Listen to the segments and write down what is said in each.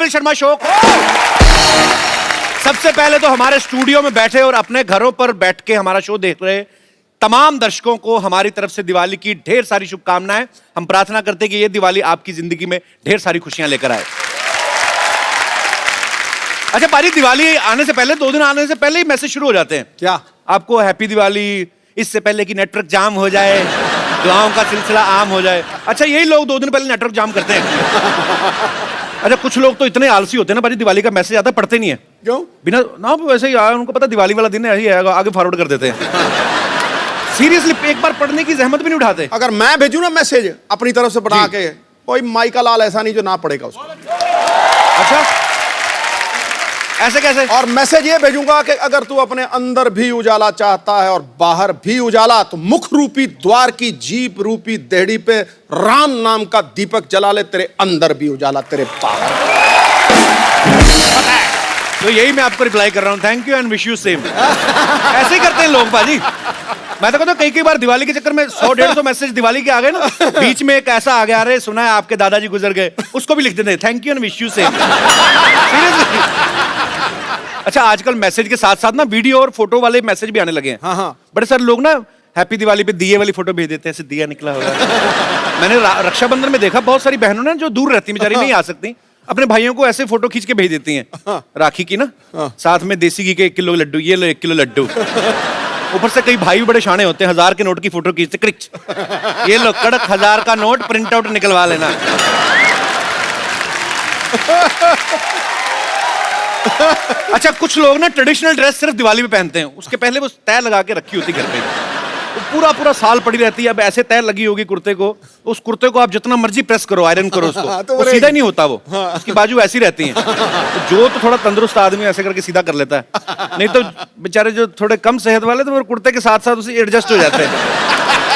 Kapil Sharma show को। सबसे पहले तो हमारे स्टूडियो में बैठे और अपने घरों पर बैठ के हमारा शो देख रहे तमाम दर्शकों को हमारी तरफ से दिवाली की ढेर सारी शुभकामनाएं। हम प्रार्थना करते हैं कि ये दिवाली आपकी जिंदगी में ढेर सारी खुशियां लेकर आए। अच्छा पारी, दिवाली आने से पहले 2 दिन आने से पहले ही मैसेज शुरू हो जाते हैं। क्या? आपको हैप्पी दिवाली, इससे पहले कि नेटवर्क जाम हो जाए, दुआओं का सिलसिला आम हो जाए। अच्छा यही लोग 2 दिन पहले नेटवर्क जाम करते हैं। अच्छा कुछ लोग तो इतने आलसी होते हैं ना भाई, दिवाली का मैसेज आता है पढ़ते नहीं है। क्यों? बिना ना वैसे ही उनको पता दिवाली वाला दिन है, यही आएगा, आगे फॉरवर्ड कर देते हैं। सीरियसली एक बार पढ़ने की जहमत भी नहीं उठाते। अगर मैं भेजूं ना मैसेज अपनी तरफ से पढ़ा के, कोई माइका लाल ऐसा नहीं जो ना पढ़ेगा उसको। अच्छा ऐसे कैसे? और मैसेज ये भेजूंगा कि अगर तू अपने अंदर भी उजाला चाहता है और बाहर भी उजाला, तो मुख रूपी द्वार की जीप रूपी देहड़ी पे राम नाम का दीपक जला ले, तेरे अंदर भी उजाला, तेरे बाहर। तो यही मैं आपको रिप्लाई कर रहा हूं, thank you and wish you same. ऐसे ही करते हैं लोग बाजी। मैं तो कहता हूं कई बार दिवाली के चक्कर में 100-150 मैसेज दिवाली के आ गए ना, बीच में एक ऐसा आ गया, अरे सुना है आपके दादाजी गुजर गए, उसको भी लिख देते हैं thank you and wish you same. Seriously. अच्छा आजकल मैसेज के साथ साथ ना वीडियो और फोटो वाले मैसेज भी आने लगे हैं। हाँ। बड़े सारे लोग ना हैप्पी दिवाली पे दिए वाली फोटो भेज देते हैं, ऐसे दिया निकला होगा। मैंने रक्षाबंधन में देखा बहुत सारी बहनों ने जो दूर रहती बेचारी नहीं आ सकती, अपने भाइयों को ऐसे फोटो खींच के भेज देती हैं राखी की ना, साथ में देसी घी के 1 किलो लड्डू, ये लो 1 किलो लड्डू। ऊपर से कई भाई बड़े शाणे होते हैं, 1000 के नोट की फोटो खींचते, क्रिच ये लो कड़क 1000 का नोट, प्रिंट आउट निकलवा लेना। अच्छा कुछ लोग ना ट्रेडिशनल ड्रेस सिर्फ दिवाली में पहनते हैं, उसके पहले वो तय लगा के रखी होती घर पे, तो पूरा साल पड़ी रहती है। अब ऐसे तय लगी होगी कुर्ते को, उस कुर्ते को आप जितना मर्जी प्रेस करो, आयरन करो उसको, तो वो सीधा नहीं होता, वो उसकी बाजू ऐसी रहती हैं। तो जो तो थोड़ा तंदुरुस्त आदमी ऐसे करके सीधा कर लेता है, नहीं तो बेचारे जो थोड़े कम सेहत वाले तो वो कुर्ते के साथ साथ उसे एडजस्ट हो जाते हैं।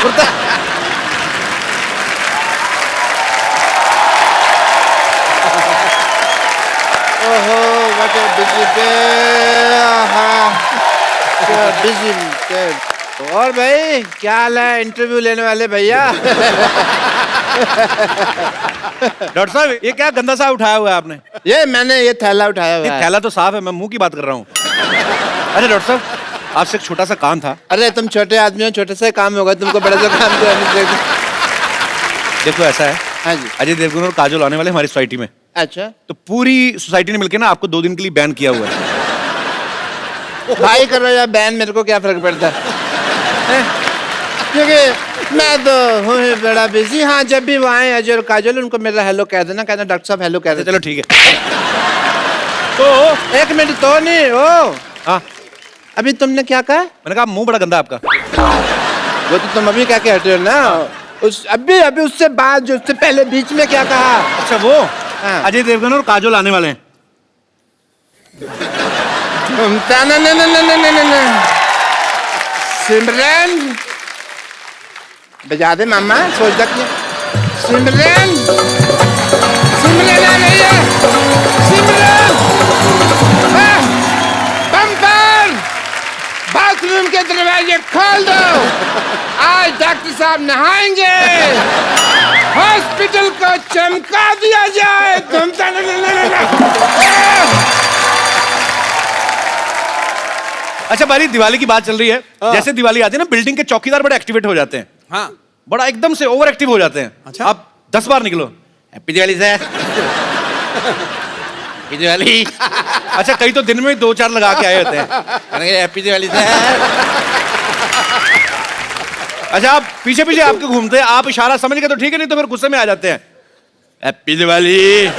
कुर्ता और भाई क्या हाल है इंटरव्यू लेने वाले भैया? डॉक्टर साहब ये क्या गंदा सा उठाया हुआ है आपने? ये मैंने ये थैला उठाया हुआ है। थैला तो साफ है, मैं मुंह की बात कर रहा हूँ। अरे डॉक्टर साहब आपसे एक छोटा सा काम था। अरे तुम छोटे आदमी हो, छोटे सा काम होगा, तुमको बड़ा सा काम तो देखो ऐसा है, हाँ जी। अजय देवगन और काजोल आने वाले हमारी सोसाइटी में। अच्छा तो पूरी सोसाइटी ने मिलकर ना आपको 2 दिन के लिए बैन किया हुआ है। भाई कर रहा है बैन, मेरे को क्या फर्क पड़ता है? क्योंकि मैं तो हूँ बड़ा बिजी। हाँ जब भी वो आए अजय और काजोल, उनको मेरा हेलो कह देना, कहना डॉक्टर साहब हेलो कह देना। चलो ठीक है। तो 1 मिनट तो नहीं ओ। हाँ अभी तुमने क्या कहा? मैंने कहा मुंह बड़ा गंदा आपका। वो तो तुम अभी क्या कह रहे हो ना, उस अभी उससे बाद जो उससे पहले बीच में क्या कहा? अच्छा वो अजय देवगन और काजोल आने वाले हैं। सिमरन बजा दे मामा, सोच तक सिमरन सिमरन आ रही है। सिमरन बम्पर बाथरूम के दरवाजे खोल दो, आज डॉक्टर साहब नहाएंगे, हॉस्पिटल को चमका दिया जाए। तुम अच्छा भाई दिवाली की बात चल रही है, जैसे दिवाली आती है ना बिल्डिंग के चौकीदार बड़े एक्टिवेट हो जाते हैं। हाँ। बड़ा एकदम से ओवर एक्टिव हो जाते हैं। अच्छा? आप 10 बार निकलो happy Diwali sir, happy Diwali. अच्छा कई तो दिन में 2-4 लगा के आए होते हैं हैप्पी दिवाली सर। अच्छा आप पीछे पीछे आपके घूमते हैं, आप इशारा समझ गए तो ठीक है, नहीं तो फिर गुस्से में आ जाते हैं हैप्पी दिवाली।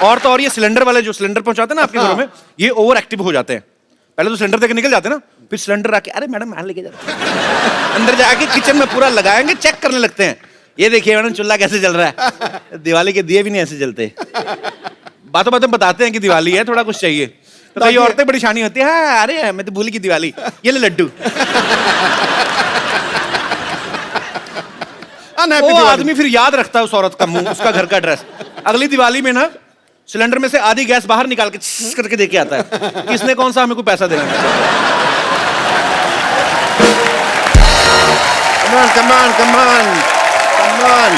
और तो और ये सिलेंडर वाले जो सिलेंडर पहुंचाते हैं ना आपके घरों में, ये ओवर एक्टिव हो जाते हैं। पहले तो सिलेंडर देके निकल जाते हैं ना, फिर सिलेंडर आके अरे मैडम मैं लेके जाता हूं, अंदर जाके किचन में पूरा लगाएंगे, चेक करने लगते हैं, ये देखिए मैडम चूल्हा कैसे जल रहा है। दिवाली के दिए भी नहीं ऐसे जलते। बातों बातों बताते हैं कि दिवाली है, थोड़ा कुछ चाहिए, तो कई औरतें बड़ी शानी होती है, हाँ अरे मैं तो भूल की दिवाली, ये ले लड्डू। वो आदमी फिर याद रखता है उस औरत का मुंह, उसका घर का एड्रेस। अगली दिवाली में ना सिलेंडर में से आधी गैस बाहर निकाल के करके देके आता है, किसने कौन सा हमें कोई पैसा देना। Come on, come on, come on, come on.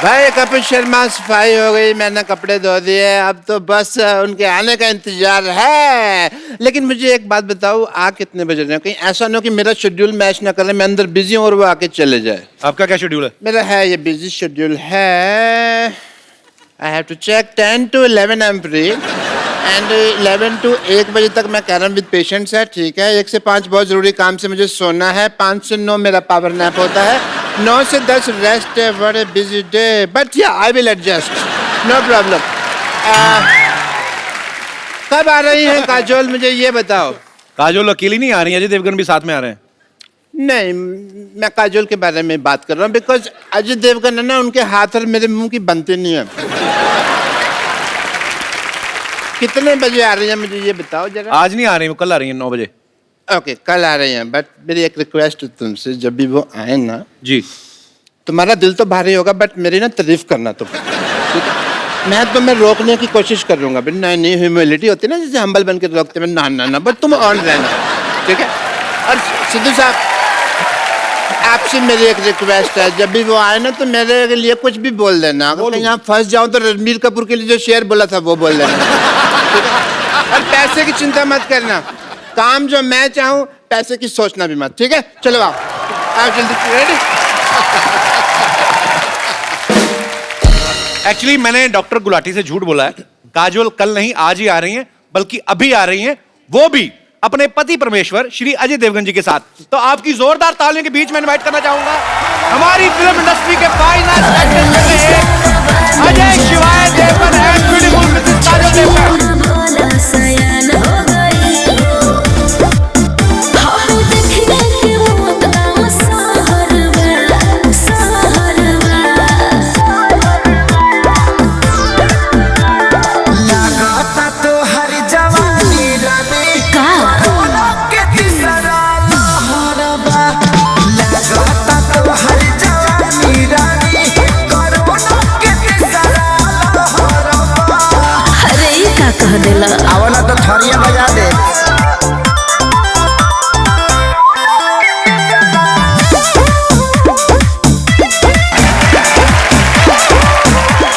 भाई कपिल शर्मा सफाई हो गई, मैंने कपड़े धो दिए, अब तो बस उनके आने का इंतजार है। लेकिन मुझे एक बात बताओ, आ कितने बज रहे हैं? कहीं ऐसा ना हो कि मेरा शेड्यूल मैच ना करे, मैं अंदर बिजी हूँ और वो आके चले जाए। आपका क्या शेड्यूल है? मेरा है ये बिजी शेड्यूल है। I have to check 10 to 11 I am free and 11 to 1 बजे तक मैं कह रहा हूँ विद पेशेंट्स है, ठीक है। 1 से 5 बहुत जरूरी काम से मुझे सोना है, 5 से 9 मेरा पावर नैप होता है, 9 से 10 रेस्ट है। बड़े busy day, but yeah I will adjust, no problem. कब आ रही हैं काजोल, मुझे ये बताओ? काजोल अकेली नहीं आ रही है, अजय देवगन भी साथ में आ रहे हैं। नहीं, मैं काजोल के बारे में बात कर रहा हूँ, बिकॉज अजय देवगन है ना, उनके हाथ और मेरे मुंह की बनती नहीं है। कितने बजे आ रही हैं मुझे ये बताओ जरा। आज नहीं आ रही, वो कल आ रही है 9 बजे। ओके, कल आ रही हैं, बट मेरी एक रिक्वेस्ट है तुमसे, जब भी वो आए ना जी। तुम्हारा दिल तो भारी होगा, बट मेरी ना तारीफ करना तुम, ठीक है? मैं तुम्हें रोकने की कोशिश करूंगा, बट नहीं, ह्यूमिलिटी होती है ना, जैसे हम्बल बन के रोकते हैं, ना, बट तुम ऑन रहना, ठीक है? और सिद्धू साहब, आपसे मेरी एक रिक्वेस्ट है, जब भी वो आए ना तो मेरे लिए कुछ भी बोल देना। अगर कहीं यहाँ फंस जाऊं तो रणबीर कपूर के लिए जो शेर बोला था वो बोल देना, ठीक है? और पैसे की चिंता मत करना, काम जो मैं चाहूं, पैसे की सोचना भी मत, ठीक है? चलो आओ जल्दी। रेडी? एक्चुअली मैंने डॉक्टर गुलाटी से झूठ बोला है। काजोल कल नहीं आज ही आ रही हैं, बल्कि अभी आ रही हैं, वो भी अपने पति परमेश्वर श्री अजय देवगन जी के साथ। तो आपकी जोरदार तालियों के बीच में इनवाइट करना चाहूंगा हमारी फिल्म इंडस्ट्री के final Ajay Shivaay Devgan and beautiful Mrs Kajol Devgan. आवला तो थरिया बजा दे।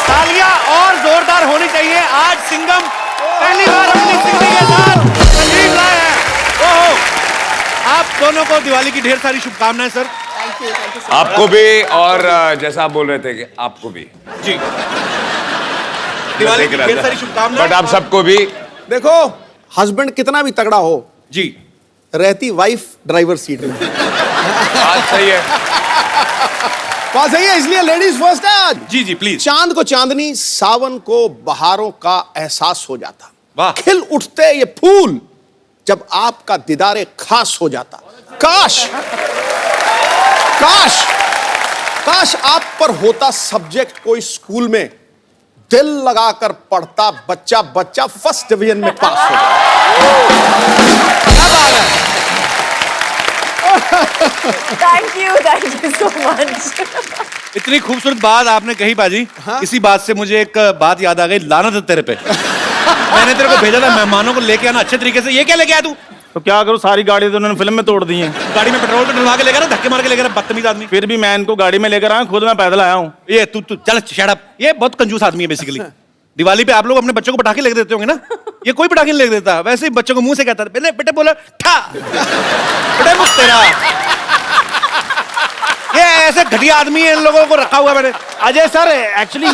तालियां और जोरदार होनी चाहिए। आज सिंघम पहली बार अपनी सिंगिंग के साथ तशरीफ लाए हैं। ओहो, आप दोनों को दिवाली की ढेर सारी शुभकामनाएं सर। आपको भी, और जैसा आप बोल रहे थे कि आपको भी जी दिवाली की ढेर सारी शुभकामनाएं। बट आप सबको भी। देखो, हस्बैंड कितना भी तगड़ा हो जी, रहती वाइफ ड्राइवर सीट में। बात सही है, बात सही है, इसलिए लेडीज फर्स्ट है आज। जी प्लीज। चांद को चांदनी, सावन को बहारों का एहसास हो जाता। वाह। खिल उठते ये फूल जब आपका दीदारे खास हो जाता। काश काश काश आप पर होता सब्जेक्ट कोई स्कूल में, दिल लगाकर पढ़ता बच्चा बच्चा फर्स्ट डिवीजन में पास हो थैंक यू सो मच। इतनी खूबसूरत बात आपने कही बाजी। इसी बात से मुझे एक बात याद आ गई, लानत है तेरे पे। मैंने तेरे को भेजा था मेहमानों को लेके आना अच्छे तरीके से, ये क्या लेके आया तू? तो क्या करूं, सारी गाड़ी तो उन्होंने फिल्म में तोड़ दी है। गाड़ी में पेट्रोल डलवा के लेकर आ, धक्के मार के लेकर आ, बदतमीज आदमी। फिर भी मैं इनको गाड़ी में लेकर आया, खुद मैं पैदल आया हूँ। ये तू चल शट अप। ये बहुत कंजूस आदमी है बेसिकली। दिवाली पे आप लोग अपने बच्चों को पटाखे लेके देते होंगे ना, ये कोई पटाखे नहीं लेके देता। वैसे ही बच्चों को मुंह से कहता है, पहले बेटे बोला ठा बेटे मुझ तेरा। ये ऐसे घटिया आदमी है, इन लोगों को रखा हुआ मैंने। अजय सर, एक्चुअली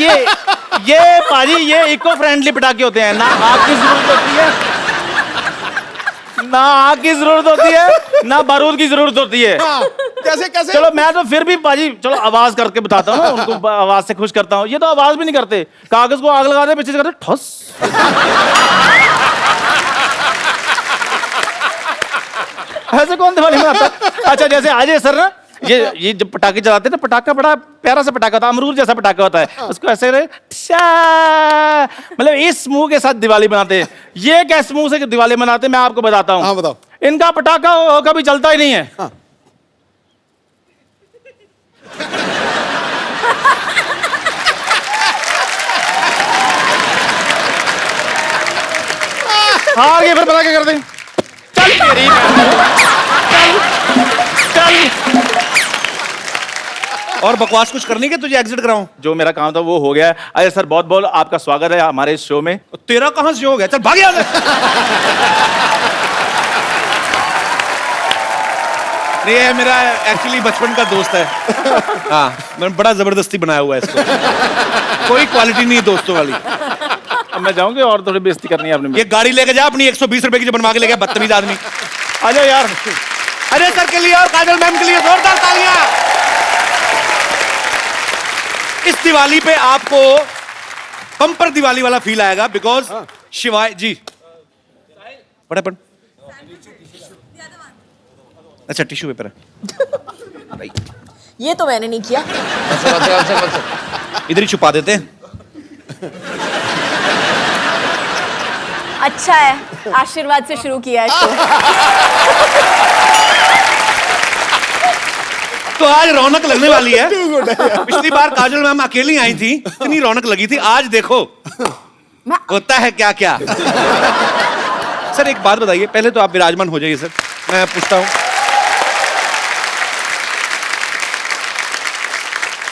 ये पाजी, ये इको फ्रेंडली पटाखे होते हैं, ना आग की जरूरत होती है, ना आग की जरूरत होती है, ना बारूद की जरूरत होती है। कैसे कैसे? चलो मैं तो फिर भी पाजी, चलो आवाज करके बताता हूँ, उनको आवाज से खुश करता हूँ। ये तो आवाज भी नहीं करते, कागज को आग लगाते पीछे से करते ठस। ऐसे कौन दिवाली मनाता? अच्छा, जैसे अजय सर ना, ये जब पटाखे चलाते हैं ना, पटाखा बड़ा प्यारा सा पटाखा होता है, अमरूद जैसा पटाखा होता है, उसको ऐसे मतलब इस मुंह के साथ दिवाली मनाते हैं। ये कैसे मुंह से दिवाली मनाते हैं मैं आपको बताता हूँ। हाँ बताओ। इनका पटाखा कभी चलता ही नहीं है। हाँ। हार गए, फिर पटाखे कर दें। चल तेरी चल चल। और बकवास कुछ करनी है तुझे एग्जिट कराऊं? जो मेरा काम था वो हो गया है। अजय सर बहुत बहुत आपका स्वागत है हमारे इस शो में। तेरा कहां से हो गया? चल भाग यहाँ से। नहीं, ये मेरा एक्चुअली बचपन का दोस्त है। हाँ, मैंने बड़ा जबरदस्ती बनाया हुआ है इसको। कोई क्वालिटी नहीं है दोस्तों वाली। अब मैं जाऊंगी और थोड़ी बेइज्जती करनी है आपने। ये गाड़ी लेके जा अपनी 120 रुपए की जो बनवा के लेके, बदतमीज आदमी। आ जाओ यार। अजय सर के लिए और काजल मैम के लिए जोरदार तालियां। इस दिवाली पे आपको बम्पर दिवाली वाला फील आएगा बिकॉज शिवाय जी बड़े पन अच्छा टिश्यू पेपर है। ये तो मैंने नहीं किया। इधर ही छुपा देते हैं। अच्छा है, आशीर्वाद से शुरू किया है शो। तो आज रौनक लगने वाली है। पिछली बार काजल मैम अकेली आई थी, इतनी रौनक लगी थी। आज देखो होता है क्या क्या। सर एक बात बताइए, पहले तो आप विराजमान हो जाइए सर, मैं पूछता हूं।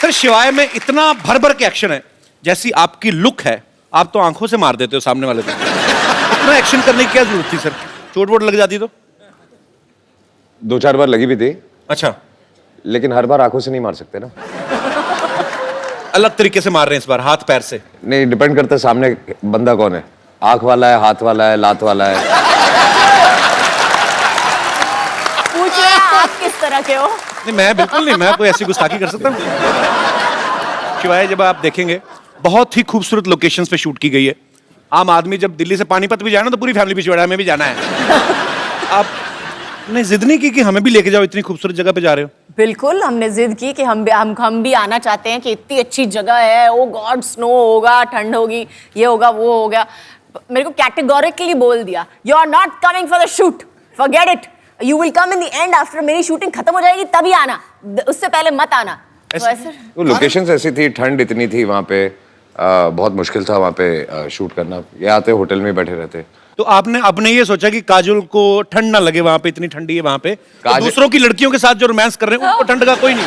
सर शिवाय में इतना भर भर के एक्शन है, जैसी आपकी लुक है आप तो आंखों से मार देते हो सामने वाले को। इतना एक्शन करने की क्या जरूरत थी सर? चोट वोट लग जाती तो? 2-4 बार लगी भी थी, अच्छा, लेकिन हर बार आंखों से नहीं मार सकते ना। अलग तरीके से मार रहे हैं इस बार, हाथ पैर से। नहीं, डिपेंड करता है सामने बंदा कौन है। आंख वाला है, हाथ वाला है, लात वाला है। पूछ रहे हैं आप किस तरह के हो? नहीं मैं बिल्कुल नहीं, मैं कोई ऐसी गुस्ताखी कर सकता हूँ? शिवाय जब आप देखेंगे बहुत ही खूबसूरत लोकेशंस पे शूट की गई है। आम आदमी जब दिल्ली से पानीपत भी जाए ना तो पूरी फैमिली पिछवाड़ा में भी जाना है। आपने जिद नहीं की कि हमें भी लेके जाओ, इतनी खूबसूरत जगह पे जा रहे हो? बिल्कुल, हमने जिद की कि हम भी आना चाहते हैं कि इतनी अच्छी जगह है। ओ गॉड, स्नो होगा, ठंड होगी, ये होगा, वो होगा। मेरे को कैटेगोरिकली बोल दिया, you are not coming for the shoot, forget it, you will come in the end after मेरी शूटिंग खत्म हो जाएगी तभी आना, उससे पहले मत आना। तो ऐसे वो लोकेशंस ऐसी थी, ठंड इतनी थी वहाँ पे, बहुत मुश्किल था वहाँ पे शूट करना। ये आते होटल में बैठे रहते। तो आपने अपने ये सोचा कि काजल को ठंड ना लगे, वहां पे इतनी ठंडी है वहां पे, तो दूसरों की लड़कियों के साथ जो रोमांस कर रहे हैं उनको ठंड का कोई नहीं।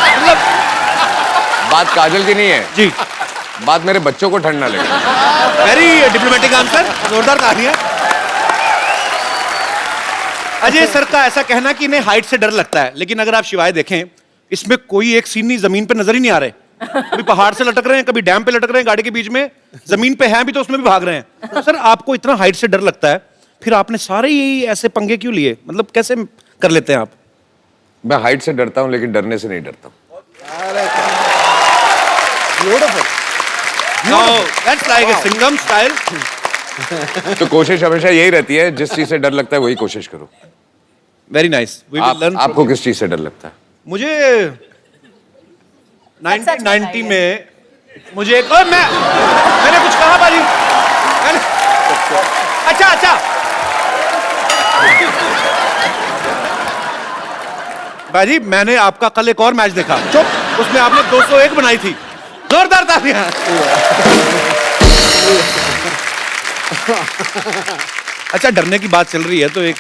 मतलब बात काजल की नहीं है जी, बात मेरे बच्चों को ठंड ना लगे। वेरी डिप्लोमेटिक आंसर, जोरदार कहानी है। अजय सर का ऐसा कहना कि इन्हें हाइट से डर लगता है, लेकिन अगर आप शिवाय देखें इसमें कोई एक सीन नहीं जमीन पे नजर ही नहीं आ रहे। कभी पहाड़ से लटक रहे हैं, कभी डैम पे लटक रहे हैं, गाड़ी के बीच में जमीन पे हैं भी तो उसमें भी भाग रहे हैं। तो सर आपको इतना हाइट से डर लगता है, फिर आपने सारे यही ऐसे पंगे क्यों लिए? मतलब कैसे कर लेते हैं आप? मैं हाइट से डरता हूँ लेकिन डरने से नहीं डरता हूँ। That's like a Singham style. तो कोशिश हमेशा यही रहती है, जिस चीज से डर लगता है वही कोशिश करो। Very nice. आपको किस चीज से डर लगता है? मुझे 1990 में मुझे एक मैंने कुछ कहा बाजी? अच्छा बाजी, मैंने आपका कल एक और मैच देखा, चुप, उसमें आपने 201 बनाई थी। जोरदार तालियां। अच्छा, डरने की बात चल रही है तो एक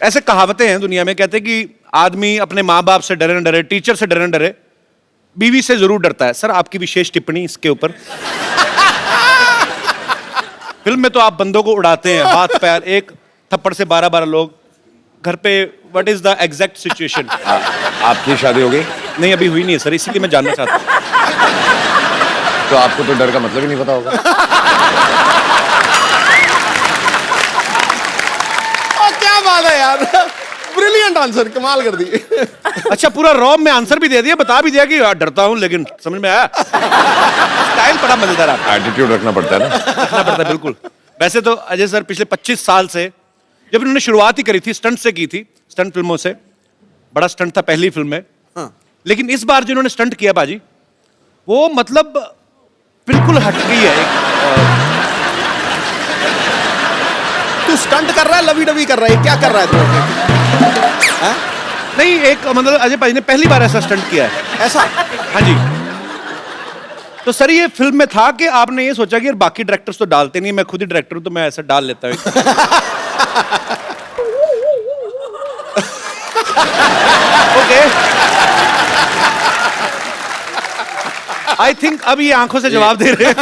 ऐसे कहावतें हैं दुनिया में, कहते हैं कि आदमी अपने माँ बाप से डरे न डरे, टीचर से डरे न डरे, बीवी से जरूर डरता है। सर आपकी विशेष टिप्पणी इसके ऊपर। फिल्म में तो आप बंदों को उड़ाते हैं, हाथ पैर, एक थप्पड़ से 12-12 लोग। घर पे what is the exact situation? आपकी शादी हो गई? नहीं अभी हुई नहीं है सर, इसीलिए मैं जानना चाहता हूँ। तो आपको तो डर का मतलब ही नहीं पता होगा। क्या बात है यार, ब्रिलियंट आंसर, कमाल कर दी। अच्छा, पूरा रॉब में आंसर भी दे दिया, बता भी दिया कि डरता हूं, लेकिन समझ में आया। स्टाइल बड़ा मजेदार है। एटीट्यूड रखना पड़ता है ना। रखना पड़ता है बिल्कुल। वैसे तो अजय सर पिछले 25 साल से, जब इन्होंने शुरुआत ही करी थी स्टंट से की थी, स्टंट फिल्मों से, बड़ा स्टंट था पहली फिल्म में। लेकिन इस बार जो इन्होंने स्टंट किया बाजी, वो मतलब बिल्कुल हटके है। तू स्टंट कर रहा है, लवी डवी कर रहा है, क्या कर रहा है तू? नहीं, एक मतलब अजय भाई ने पहली बार ऐसा स्टंट किया है। ऐसा? हाँ जी। तो सर ये फिल्म में था कि आपने ये सोचा कि यार बाकी डायरेक्टर्स तो डालते नहीं, मैं खुद ही डायरेक्टर हूं तो मैं ऐसा डाल लेता हूं। ओके आई थिंक अब ये आंखों से जवाब दे रहे हैं।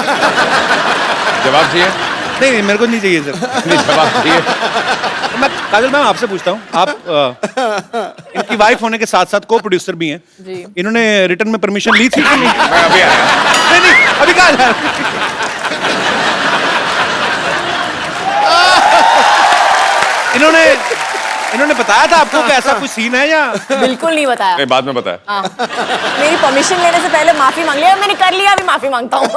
जवाब चाहिए? नहीं नहीं, मेरे को नहीं चाहिए सर। नहीं, जवाब चाहिए। मैं काजल मैम आपसे पूछता हूँ, आप इनकी वाइफ होने के साथ साथ को प्रोड्यूसर भी हैं। जी। इन्होंने रिटर्न में परमिशन ली थी कि नहीं? मैं अभी आया। नहीं नहीं, अभी कहा जा इन्होंने बताया था आपको कि ऐसा कोई सीन है या? बिल्कुल नहीं बताया। नहीं, बाद में बताया। हाँ। मेरी परमिशन लेने से पहले माफी मांग लिया, मैंने कर लिया, अभी माफी मांगता हूँ।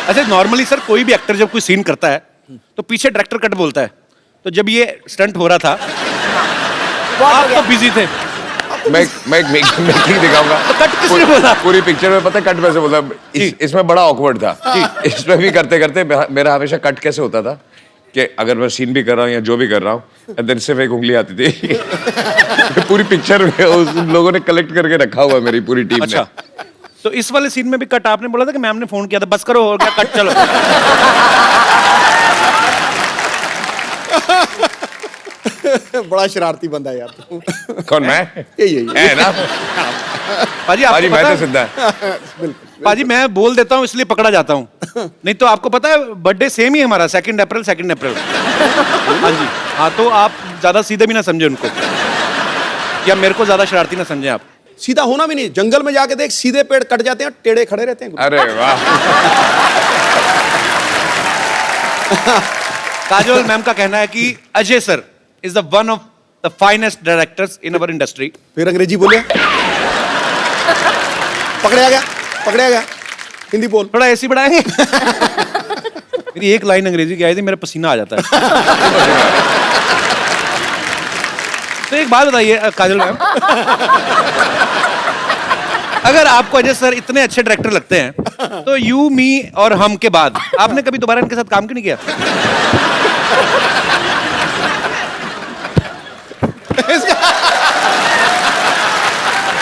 अच्छा, नॉर्मली सर कोई भी एक्टर जब कोई सीन करता है तो पीछे डायरेक्टर कट बोलता है, तो जब ये स्टंट हो रहा था बहुत हो आप गया। तो बिजी थे, मैं ठीक दिखाऊंगा। तो कट किसने बोला? पूरी पिक्चर में पता है कट वैसे बोला। इसमें बड़ा ऑकवर्ड था। इसमें भी करते करते मेरा हमेशा कट कैसे होता था कि अगर मैं सीन भी कर रहा हूँ या जो भी कर रहा हूँ, देन सिर्फ एक उंगली आती थी। पूरी पिक्चर में उन लोगों ने कलेक्ट करके रखा हुआ है मेरी पूरी टीम अच्छा, ने। तो इस वाले सीन में भी कट आपने बोला था कि मैम ने फोन किया था, बस करो हो गया कट, चलो। बड़ा शरारती बंदा है यार तू। कौन, मैं? यही है ना? पाजी आपको पाजी मैं पता तो है? सिद्धा है। पाजी मैं बोल देता हूँ इसलिए पकड़ा जाता हूँ, नहीं तो आपको पता है बर्थडे सेम ही है हमारा, 2 अप्रैल। हाँ जी, हाँ, तो आप ज्यादा सीधे भी ना समझे उनको, या मेरे को ज्यादा शरारती ना समझे आप। सीधा होना भी नहीं, जंगल में जाके देख, सीधे पेड़ कट जाते हैं, टेढ़े खड़े रहते हैं। अरे वाह। काजोल मैम का कहना है कि Ajay sir is the one of the finest directors in our industry. फिर अंग्रेजी बोले, पकड़े आ गया, हिंदी बोल। थोड़ा ऐसी बढ़ाएंगे? मेरी एक लाइन अंग्रेजी की आई थी, मेरा पसीना आ जाता है। तो एक बात बताइए काजल मैम, अगर आपको अजय सर इतने अच्छे डायरेक्टर लगते हैं तो यू, मी और हम के बाद आपने कभी दोबारा इनके साथ काम क्यों नहीं किया?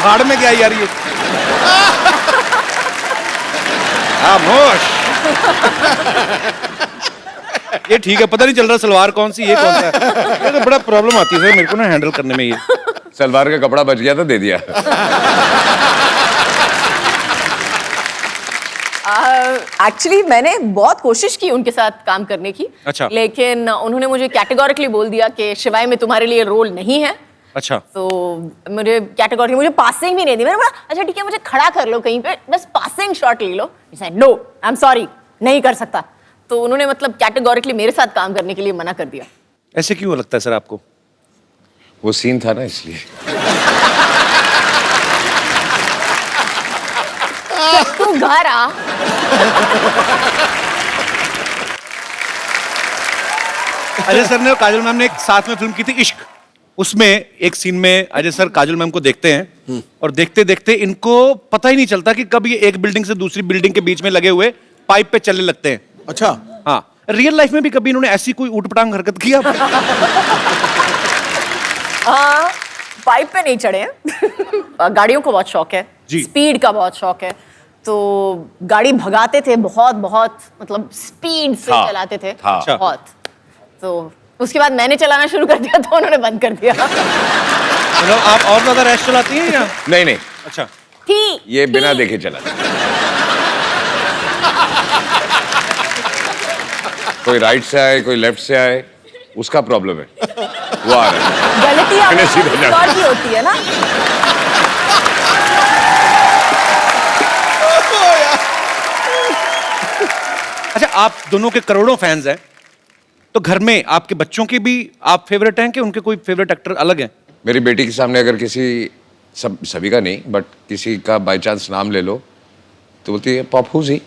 भाड़ में क्या यार ये? खामोश। ये ठीक है, पता नहीं चल रहा सलवार कौन सी, ये कौन सा है। ये तो बड़ा प्रॉब्लम आती है सर मेरे को ना हैंडल करने में ये। सलवार का कपड़ा बच गया तो दे दिया। एक्चुअली मैंने बहुत कोशिश की उनके साथ काम करने की। अच्छा। लेकिन उन्होंने मुझे कैटेगोरिकली बोल दिया कि शिवाय में तुम्हारे लिए रोल नहीं है। अच्छा, तो मुझे कैटेगोरी, मुझे पासिंग भी नहीं दी। मैंने बोला अच्छा ठीक है, मुझे खड़ा कर लो कहीं पे, बस पासिंग शॉट ले लो। नो, आई एम सॉरी, नहीं कर सकता। तो उन्होंने मतलब कैटेगोरिकली मेरे साथ काम करने के लिए मना कर दिया। ऐसे क्यों लगता है सर आपको? वो सीन था ना इसलिए। तू घर आ। अजय सर ने और काजल मैम ने एक साथ में फिल्म की थी इश्क, उसमें एक सीन में अजय सर काजल मैम को देखते हैं और देखते देखते इनको पता ही नहीं चलता कि कब ये एक बिल्डिंग से दूसरी बिल्डिंग के बीच में लगे हुए पाइप पे चलने लगते हैं। अच्छा, हाँ, रियल लाइफ में भी कभी इन्होंने ऐसी कोई ऊटपटांग हरकत की आप? पाइप पे नहीं चढ़े हैं। गाड़ियों को बहुत शौक है जी। स्पीड का बहुत शौक है, तो गाड़ी भगाते थे बहुत बहुत, मतलब स्पीड से हाँ, चलाते थे हाँ। बहुत। तो उसके बाद मैंने चलाना शुरू कर दिया तो उन्होंने बंद कर दिया। मतलब आप और ज्यादा रैश चलाती हैं या? नहीं नहीं, अच्छा, ये बिना देखे चला। कोई राइट से आए, कोई लेफ्ट से आए, उसका प्रॉब्लम है, वो आ रहा है। गलती मैंने सीधे आपकी जाना। और भी होती है ना। अच्छा, आप दोनों के करोड़ों फैंस हैं, तो घर में आपके बच्चों के भी आप फेवरेट हैं कि उनके कोई फेवरेट एक्टर अलग हैं? मेरी बेटी के सामने अगर किसी, सभी का नहीं बट किसी का बाय चांस नाम ले लो तो बोलती है पप्पू जी।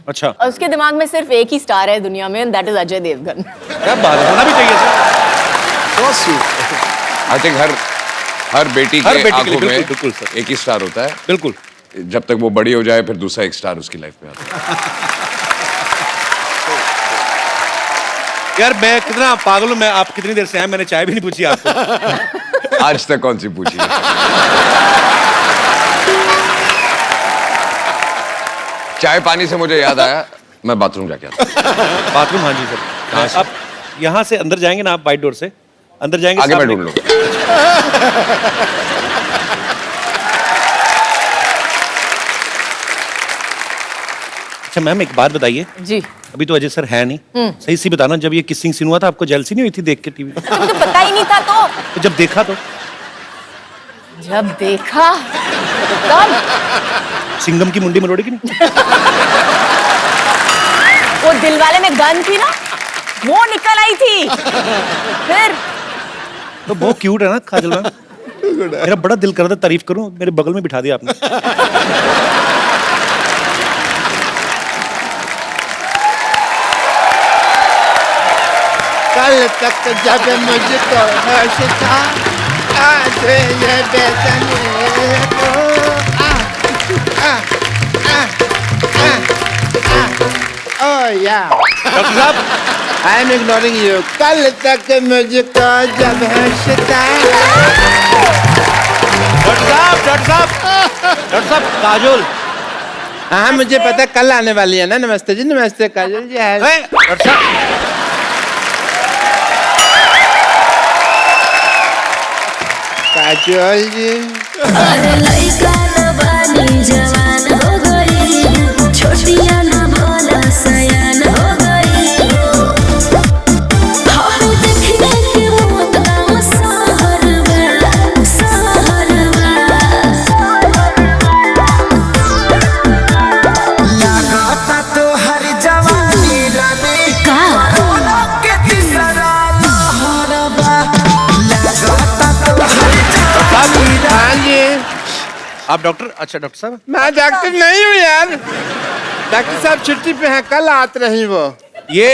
अच्छा, और उसके दिमाग में सिर्फ एक ही स्टार है दुनिया में, दैट इज अजय देवगन। क्या बात है, होना भी चाहिए sir. so sweet। I think हर बेटी हर के बेटी के लिए, आंखों में बिल्कुल सर। एक ही स्टार होता है। बिल्कुल। जब तक वो बड़ी हो जाए फिर दूसरा एक स्टार उसकी लाइफ में आता है। यार मैं कितना पागल हूं, मैं आप कितनी देर से आए, मैंने चाय भी नहीं पूछी आपको। आज तक कौन सी पूछी है? चाय पानी से मुझे याद आया, मैं बाथरूम जाके आता हूं। बाथरूम? हाँ जी सर। आप यहाँ से अंदर जाएंगे ना, आप वाइट डोर से अंदर जाएंगे, आगे मैं सामने- ढूंढ लूंगा। अच्छा मैम एक बात बताइए, जी अभी तो अजय सर है नहीं, सही सी बताना, जब ये किसिंग सीन हुआ था आपको जेलसी नहीं हुई थी देख के टीवी? तो मुझे पता ही नहीं था तो जब देखा तो जब देखा तब सिंघम की मुंडी मरोड़ी की नहीं? वो दिलवाले में गन थी ना, वो निकल आई थी फिर। तो बहुत क्यूट है ना काजल मैम, मेरा बड़ा दिल कर रहा था तारीफ करूं, मेरे बगल में बिठा दिया आपने। कल तक जब मुझको होश था, आज ये बेचैनी को ओह या डॉक्टर साहब, आई एम इग्नोरिंग यू। कल तक मुझको जब होश था। डॉक्टर साहब काजोल। हाँ मुझे पता कल आने वाली है ना। नमस्ते जी, नमस्ते काजल जी। डॉक्टर साहब काजल जी, अरे लइका न बानी जवान हो गई, छोटिया न भोला सयान हो गई। हाय देखने के मौत का सहरवा, सहरवा। लगाता तो हर जवानी रानी का के तीसरा लहरबा। लगाता तो हर हाँ जी। आप डॉक्टर? अच्छा डॉक्टर साहब, मैं डॉक्टर नहीं हूँ यार, डॉक्टर साहब छुट्टी पे हैं, कल आते रही वो। ये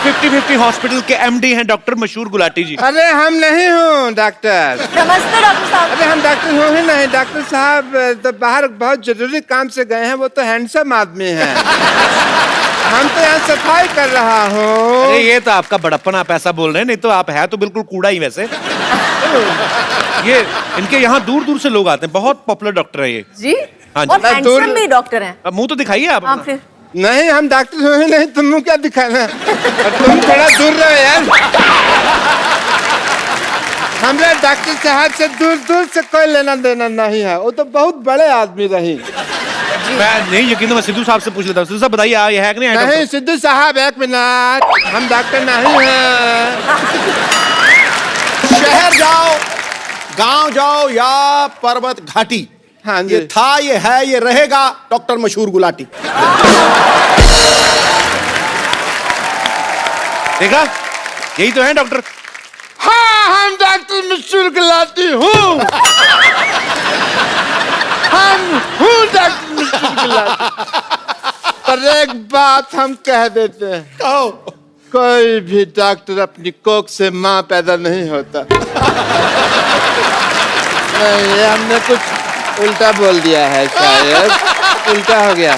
50-50 हॉस्पिटल के एमडी हैं डॉक्टर मशहूर गुलाटी जी। अरे हम नहीं हूँ डॉक्टर। नमस्ते डॉक्टर साहब। अरे हम डॉक्टर हो ही नहीं, डॉक्टर साहब तो बाहर बहुत जरूरी काम से गए हैं, वो तो हैंडसम आदमी हैं। हम तो यहाँ सफाई कर रहा हूँ। अरे ये तो आपका बड़प्पन, आप ऐसा बोल रहे हैं, नहीं तो आप है तो बिल्कुल कूड़ा ही वैसे। ये इनके यहाँ दूर दूर से लोग आते हैं, बहुत पॉपुलर डॉक्टर है ये। जी हाँ जी। और हैंडसम भी डॉक्टर हैं। अब मुंह तो दिखाइए आप हाँ अपना। फिर नहीं हम डॉक्टर हो ही नहीं, तुम क्या दिखाना। और तुम थोड़ा दूर रहो यार। हमारे डॉक्टर साहब से दूर दूर से कोई लेना देना नहीं है, वो तो बहुत बड़े आदमी रही। मैं नहीं यकीन, मैं सिद्धू साहब से पूछ लेता हूँ। सिद्धू साहब बताइए, ये है कि नहीं? नहीं सिद्धू साहब एक मिनट, हम डॉक्टर नहीं हैं। शहर जाओ, गांव जाओ या पर्वत घाटी, हाँ जी। ये था, ये है, ये रहेगा डॉक्टर मशहूर गुलाटी। देखा, यही तो है डॉक्टर। हाँ हम डॉक्टर मशहूर गुलाटी हूँ। हम हूँ डॉक्टर मशहूर गुलाटी। पर एक बात हम कह देते हैं, कहो। कोई भी डॉक्टर अपनी कोख से माँ पैदा नहीं होता। नहीं ये हमने कुछ उल्टा बोल दिया है, शायद उल्टा हो गया।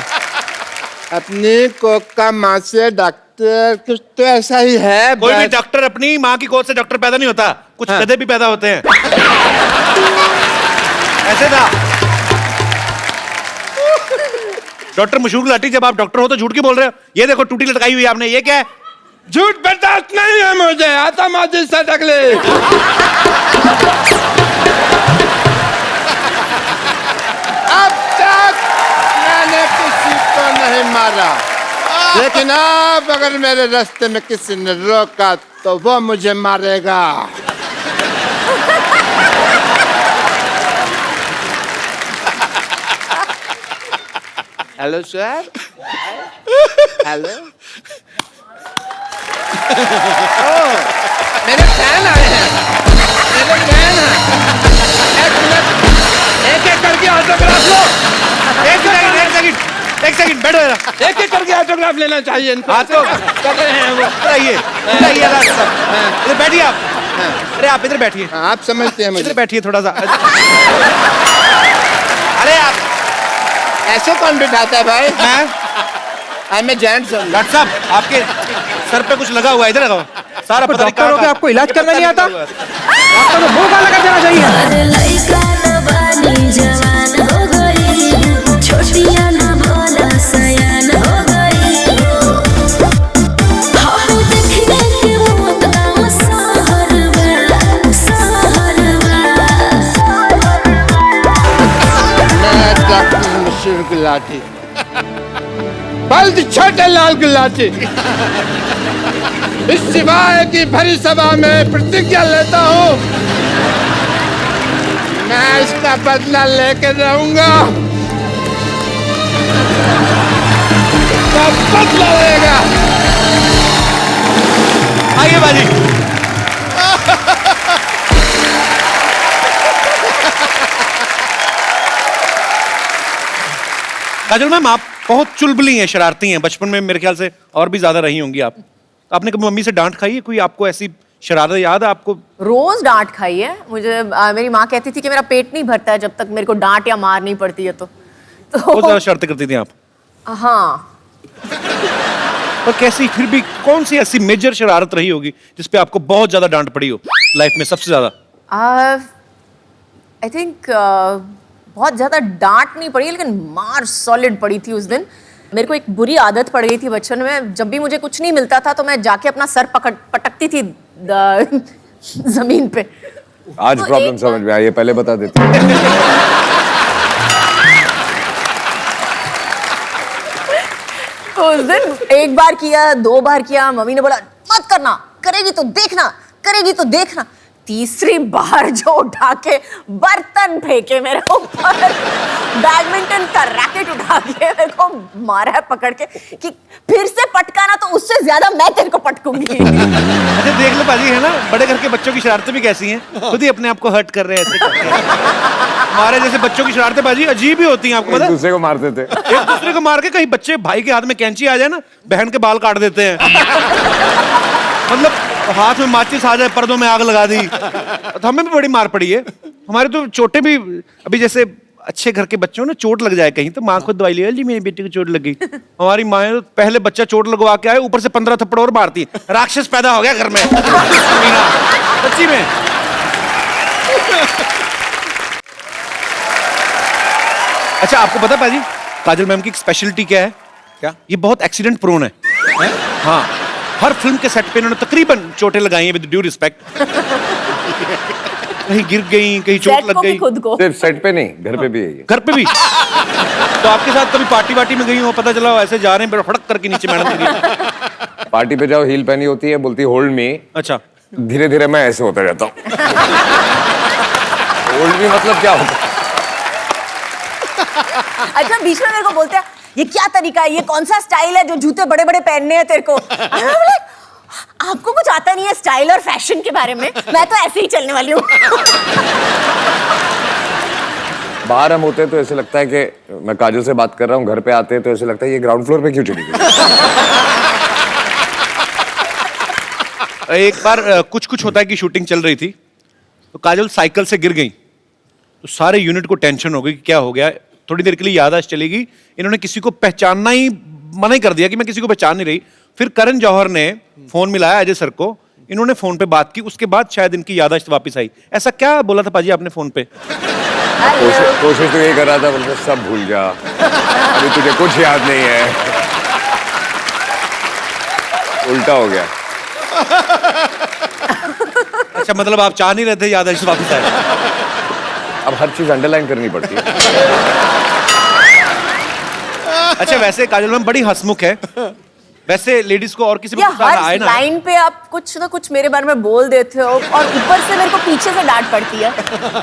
अपनी कोख का माँ से डॉक्टर, कुछ तो ऐसा ही है। कोई भी बस। डॉक्टर अपनी माँ की गोद से डॉक्टर पैदा नहीं होता, कुछ हाँ। गधे भी पैदा होते हैं। ऐसे था डॉक्टर मशहूर गुलाटी। जब आप डॉक्टर हो तो झूठ क्यों बोल रहे हो? ये देखो टूटी लटकाई हुई है आपने, ये क्या है? झूठ बर्दाश्त नहीं है मुझे, आता माजी से अगले। अब तक मैंने किसी को नहीं मारा, लेकिन अब अगर मेरे रास्ते में किसी ने रोका तो वो मुझे मारेगा। Hello sir. हेलो। मेरे फैन आए हैं, मेरे फैन हैं। एक मिनट, एक एक करके ऑटोग्राफ लो। एक सेकंड बैठो जरा। एक एक करके ऑटोग्राफ लेना चाहिए इनको। हाँ तो कर रहे हैं वो। बताइए बताइए राज साहब। इधर बैठिए आप। अरे आप इधर बैठिए, हाँ, आप समझते हैं इधर मुझे। बैठिए थोड़ा सा। अरे आप ऐसे कौन बिठाता है भाई? मैं जेंट्स हूँ। डॉक्टर साहब, आपके सर पे कुछ लगा हुआ है, इधर लगाओ। सारा पता नहीं डॉक्टर हो के आपको इलाज करना नहीं आता? आपका तो मुंह काला कर देना चाहिए। अरे लइका न बानी जवान हो गई, छोटिया न भोला सयान हो गई। हाय देखने के मौत का सहरवा, सहरवा। मैं डॉक्टर मशहूर गुलाटी, बल्द छोटे लाल गुलाटी। इस सिवाय की भरी सभा में प्रतिज्ञा लेता हूँ, मैं इसका बदला लेके रहूंगा। बदला लेगा। आइए बाजी। काजल मैम, आप बहुत चुलबुली हैं, शरारती हैं। बचपन में मेरे ख्याल से और भी ज्यादा रही होंगी आप। आपने कभी मम्मी से डांट खाई है? कोई आपको ऐसी शरारत याद है आपको? रोज डांट खाई है मुझे। मेरी माँ कहती थी कि मेरा पेट नहीं भरता है जब तक मेरे को डांट या मार नहीं पड़ती है तो बहुत ज्यादा शरारतें करती थी आप? हाँ। पर कैसी, फिर भी कौन सी ऐसी मेजर शरारत रही होगी जिसपे आपको बहुत ज्यादा डांट पड़ी हो लाइफ में सबसे ज्यादा? आई थिंक बहुत ज्यादा डांट नहीं पड़ी लेकिन मार सॉलिड पड़ी थी उस दिन। मेरे को एक बुरी आदत पड़ गई थी बचपन में, जब भी मुझे कुछ नहीं मिलता था तो मैं जाके अपना सर पटकती थी जमीन पे। आज तो प्रॉब्लम समझ में आई है, पहले बता देते। तो उस दिन एक बार किया, 2 बार किया, मम्मी ने बोला मत करना, करेगी तो देखना, करेगी तो देखना। तीसरी बार जो उठा के बर्तन फेंके मेरे ऊपर, बैडमिंटन का रैकेट उठा के मेरे को मारा है पकड़ के कि फिर से पटकाना तो उससे ज्यादा मैं तेरे को पटकूंगी। अच्छा देख लो बाजी, है ना, बड़े घर के बच्चों की शरारतें भी कैसी हैं, खुद ही अपने आप को हर्ट कर रहे हैं ऐसे करके। हमारे जैसे बच्चों की शरारतें बाजी अजीब ही होती हैं, आपको पता है? दूसरे को मारते थे। एक दूसरे को मार के, कहीं बच्चे भाई के हाथ में कैंची आ जाए ना, बहन के बाल काट देते हैं। मतलब हाथ में माचिस आ जाए, पर्दों में आग लगा दी। तो हमें भी बड़ी मार पड़ी है। हमारे तो चोटें भी, अभी जैसे अच्छे घर के बच्चों ने चोट लग जाए कहीं तो माँ खुद दवाई ले, जी मेरी बेटी को चोट लग गई। हमारी माँ तो पहले बच्चा चोट लगवा के आए, ऊपर से 15 थप्पड़ और मारती है। राक्षस पैदा हो गया घर में। सच्ची में। अच्छा आपको पता पाजी, काजल मैम की एक स्पेशलिटी क्या है? क्या? ये बहुत एक्सीडेंट प्रोन है। हाँ, हर फिल्म के सेट पे इन्होंने तकरीबन चोटें लगाई हैं, विद ड्यू रिस्पेक्ट। कहीं गिर गई, कहीं चोट लग गई। खुद को सिर्फ सेट पे नहीं, घर पे भी है ये। घर पे भी। तो आपके साथ कभी पार्टी वार्टी में गई हो, पता चला ऐसे जा रहे हैं, फड़क करके नीचे मैडम गिरी। पार्टी पे जाओ, हील पहनी होती है, बोलती होल्ड मी। अच्छा, धीरे धीरे मैं ऐसे होता जाता हूँ। होल्ड मी मतलब क्या होता है? अच्छा बीच में मेरे को बोलते हैं ये क्या तरीका है, ये कौन सा स्टाइल है जो जूते बड़े बड़े पहनने हैं तेरे को? आपको कुछ आता नहीं है स्टाइल और फैशन के बारे में, मैं तो ऐसे ही चलने वाली हूँ। बाहर हम होते हैं तो ऐसे लगता है कि मैं काजल से बात कर रहा हूँ, घर पे आते हैं तो ऐसे लगता है ये ग्राउंड फ्लोर पे क्यों चली गई? एक बार कुछ होता है कि शूटिंग चल रही थी तो काजल साइकिल से गिर गई, तो सारे यूनिट को टेंशन हो गई कि क्या हो गया। थोड़ी देर के लिए याददाश्त चली गई, इन्होंने किसी को पहचानना ही मना ही कर दिया कि मैं किसी को पहचान नहीं रही। फिर करण जौहर ने फोन मिलाया अजय सर को, इन्होंने फोन पे बात की, उसके बाद शायद इनकी याददाश्त वापस आई। ऐसा क्या बोला था पाजी आपने फोन पे? कोशिश तो यही कर रहा था, बोलते सब भूल जा, अभी तुझे कुछ याद नहीं है। उल्टा हो गया। अच्छा मतलब आप चाह नहीं रहे थे याददाश्त वापस आए? अब हर चीज अंडरलाइन करनी पड़ती है। अच्छा वैसे काजल मैम बड़ी हंसमुख है, वैसे लेडीज को और किसी को गुस्सा आए हर ना लाइन पे आप कुछ ना कुछ मेरे बारे में बोल देते हो और ऊपर से मेरे को पीछे से डांट पड़ती है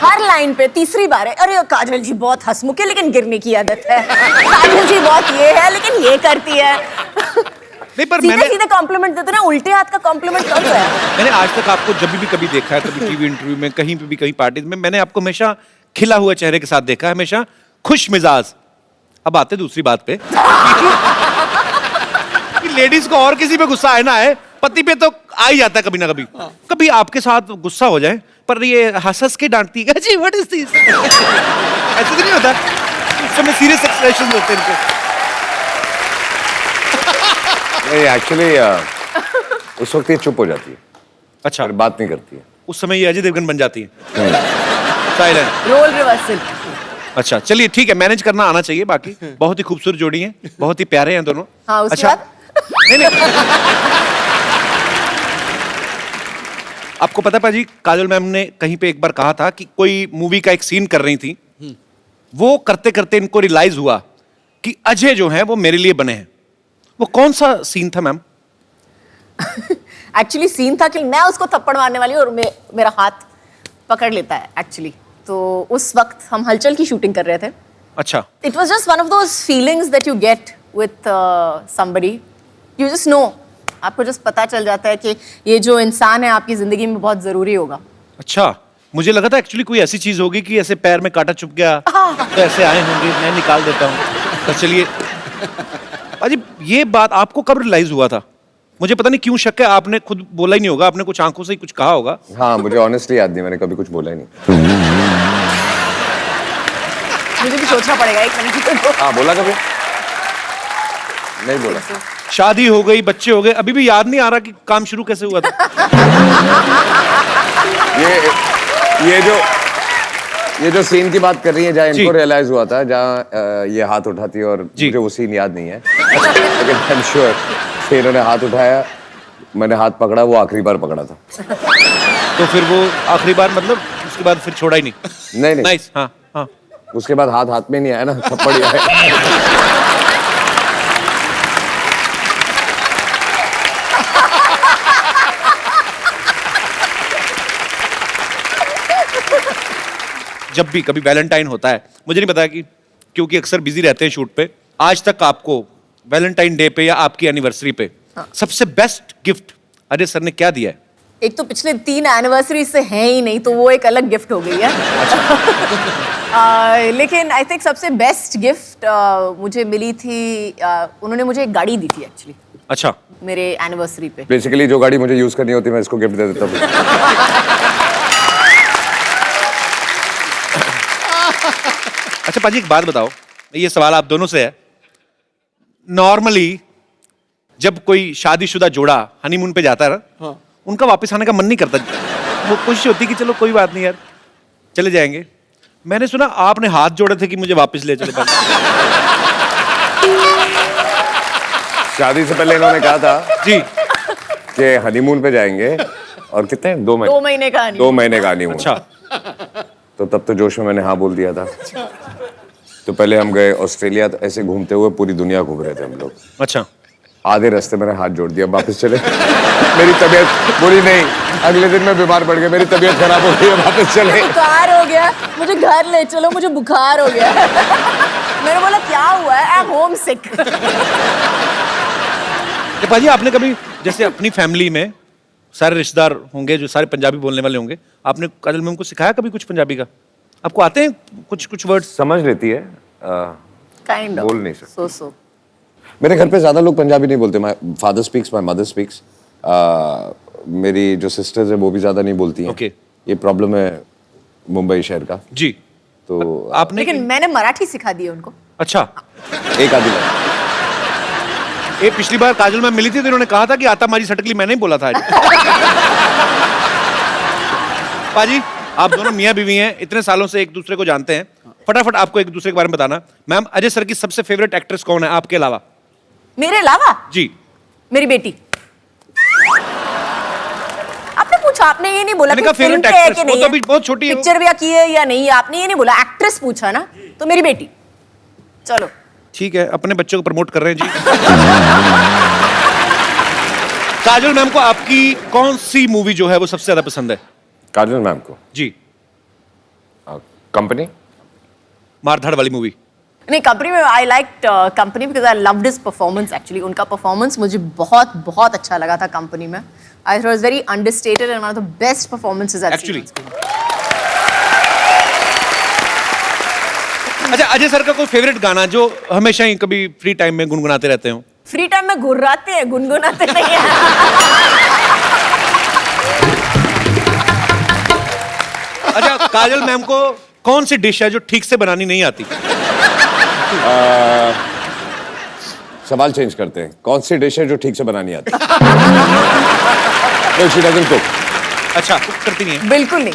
हर लाइन पे। तीसरी बार है, अरे काजल जी बहुत हंसमुख है लेकिन गिरने की आदत है, काजल जी बहुत ये है लेकिन ये करती है। नहीं पर सीधे सीधे कॉम्प्लीमेंट देते ना, उल्टे हाथ का कॉम्प्लीमेंट कब है? मैंने आज तक आपको जब भी कभी देखा है, कभी टीवी इंटरव्यू में, कहीं पे भी, कहीं पार्टी में, मैंने आपको हमेशा खिला हुआ चेहरे के साथ देखा है, हमेशा खुश मिजाज। अब आते दूसरी बात पे कि लेडीज को और किसी पे गुस्सा आए ना आए, पति पे तो आ ही जाता है कभी ना कभी। कभी आपके साथ गुस्सा हो जाए पर ये हंस के डांटती है, जी व्हाट इज दिस, ऐसे तो नहीं होता? उस समय सीरियस एक्सप्रेशंस होते हैं इनके। एक्चुअली उस वक्त ये चुप हो जाती है, अच्छा, और बात नहीं करती है। उस समय ये अजय देवगन बन जाती है, साइलेंट रोल रिवर्सल। अच्छा चलिए ठीक है, मैनेज करना आना चाहिए। बाकी बहुत ही खूबसूरत जोड़ी है, बहुत ही प्यारे हैं दोनों। हाँ, उसके अच्छा बाद? नहीं आपको पता पाजी, काजल मैम ने कहीं पे एक बार कहा था कि कोई मूवी का एक सीन कर रही थी, वो करते करते इनको रियलाइज हुआ कि अजय जो है वो मेरे लिए बने हैं। वो कौन सा सीन था मैम? एक्चुअली सीन था कि मैं उसको थप्पड़ मारने वाली हूँ और मेरा हाथ पकड़ लेता है एक्चुअली। तो उस वक्त हम हलचल की शूटिंग कर रहे थे। अच्छा, it was just one of those feelings that you get with somebody, you just know, आपको जस्ट पता चल जाता है कि ये जो इंसान है आपकी जिंदगी में बहुत जरूरी होगा। अच्छा, मुझे लगा था एक्चुअली कोई ऐसी चीज होगी कि ऐसे पैर में कांटा चुभ गया तो ऐसे आए होंगे, मैं निकाल देता हूँ। तो चलिए अजी, ये बात आपको कब रियलाइज हुआ था? मुझे पता नहीं क्यों शक है, आपने खुद बोला ही नहीं होगा, आपने कुछ आंखों से ही कुछ कहा होगा। हाँ, मुझे ऑनेस्टली याद नहीं, मैंने कभी कुछ बोला ही नहीं। मुझे भी सोचना पड़ेगा एक मिनट को। हाँ, बोला कभी नहीं बोला। शादी हो गई, बच्चे हो गए, अभी भी याद नहीं आ रहा कि काम शुरू कैसे हुआ था। ये जो सीन की बात कर रही है, जहाँ इनको रियलाइज हुआ था, जहाँ ये हाथ उठाती है, और मुझे वो सीन याद नहीं है, लेकिन आई एम श्योर कि इन्होंने हाथ उठाया, मैंने हाथ पकड़ा, वो आखिरी बार पकड़ा था। तो फिर वो आखिरी बार मतलब उसके बाद फिर छोड़ा ही नहीं? नहीं। नाइस। हाँ हाँ। उसके बाद हाथ में नहीं आया ना, थप्पड़ ही आया। जब भी कभी वैलेंटाइन होता है, मुझे नहीं पता कि क्योंकि अक्सर बिजी रहते हैं शूट पे, आज तक आपको वैलेंटाइन डे पे या आपकी एनिवर्सरी पे सबसे बेस्ट गिफ्ट अजय सर ने क्या दिया है? एक तो पिछले 3 एनिवर्सरी से है ही नहीं, तो वो एक अलग गिफ्ट हो गई है। लेकिन आई थिंक सबसे बेस्ट गिफ्ट मुझे मिली थी, उन्होंने मुझे एक गाड़ी दी थी एक्चुअली। अच्छा, मेरे एनिवर्सरी पे। बेसिकली जो गाड़ी मुझे यूज करनी होती है, मैं इसको गिफ्ट दे देता हूँ। अच्छा पाजी, एक बात बताओ, ये सवाल आप दोनों से है। नॉर्मली जब कोई शादीशुदा जोड़ा हनीमून पे जाता है ना, उनका वापस आने का मन नहीं करता, वो कोशिश होती कि चलो कोई बात नहीं यार, चले जाएंगे। मैंने सुना आपने हाथ जोड़े थे कि मुझे वापस ले चले। शादी से पहले इन्होंने कहा था जी कि हनीमून पे जाएंगे, और कितने 2 महीने 2 महीने का हनीमून। 2 महीने का हनीमून। अच्छा, तो तब तो जोश में मैंने हाँ बोल दिया था। तो पहले हम गए ऑस्ट्रेलिया, तो ऐसे घूमते हुए पूरी दुनिया घूम रहे थे हम लोग। अच्छा, आधे रास्ते मैंने हाथ जोड़ दिया, वापस चले। मेरी तबीयत बुरी नहीं, अगले दिन मैं बीमार पड़ गया, मेरी तबीयत खराब हो गई, वापस चले। बुखार हो गया, मुझे घर ले चलो, मुझे बुखार हो गया। मैंने बोला क्या हुआ है? आई एम होम सिक। पाजी, आपने कभी जैसे अपनी फैमिली में सारे रिश्तेदार होंगे जो सारे पंजाबी बोलने वाले होंगे, आपने काजल मैम को सिखाया कभी कुछ पंजाबी का? आपको आते हैं कुछ वर्ड्स? समझ लेती है, काइंड ऑफ बोल नहीं सकते। सो मेरे घर पे ज्यादा लोग पंजाबी नहीं बोलते। My father speaks, my mother speaks. मेरी जो सिस्टर्स है वो भी ज्यादा नहीं बोलती हैं। Okay. ये प्रॉब्लम है मुंबई शहर का। जी। तो आपने लेकिन मैंने मराठी सिखा दी है उनको। अच्छा, एक आधी ये पिछली बार काजल मैम मिली थी तो इन्होंने कहा था कि आता मारी सटकली मैंने ही बोला था। पाजी, आप दोनों मियाँ बीवी हैं, इतने सालों से एक दूसरे को जानते हैं, फटाफट आपको एक दूसरे के बारे में बताना। मैम, अजय सर की सबसे फेवरेट एक्ट्रेस कौन है आपके अलावा? मेरे अलावा? जी। मेरी बेटी। आपने पूछा, आपने ये नहीं बोला मैंने कि कहा फिल्म favorite पे है actress, कि वो नहीं तो है, अभी बहुत छोटी है। पिक्चर भी की है या नहीं है, आपने ये नहीं बोला, एक्ट्रेस पूछा ना, तो मेरी बेटी। चलो ठीक है, अपने बच्चों को प्रमोट कर रहे हैं जी। काजल मैम को आपकी कौन सी मूवी जो है वो सबसे ज्यादा पसंद है? काजल मैम को जी। कंपनी, मारधाड़ वाली मूवी? नहीं, कंपनी में I like company because I loved his performance actually. उनका परफॉर्मेंस मुझे बहुत बहुत अच्छा लगा था कंपनी में। I thought was very understated and one of the best performances actually. अच्छा, अजय सर का कोई फेवरेट गाना जो हमेशा ही कभी फ्री टाइम में गुनगुनाते रहते हो? फ्री टाइम में गुर्राते हैं, गुनगुनाते नहीं हैं। अच्छा, काजल मैम को कौन सी डिश है जो ठीक से बनानी नहीं आती? सवाल चेंज करते हैं, कौन सी डिश है जो ठीक से बनानी आती है? No, she doesn't cook. अच्छा, कुक करती नहीं है? बिल्कुल नहीं,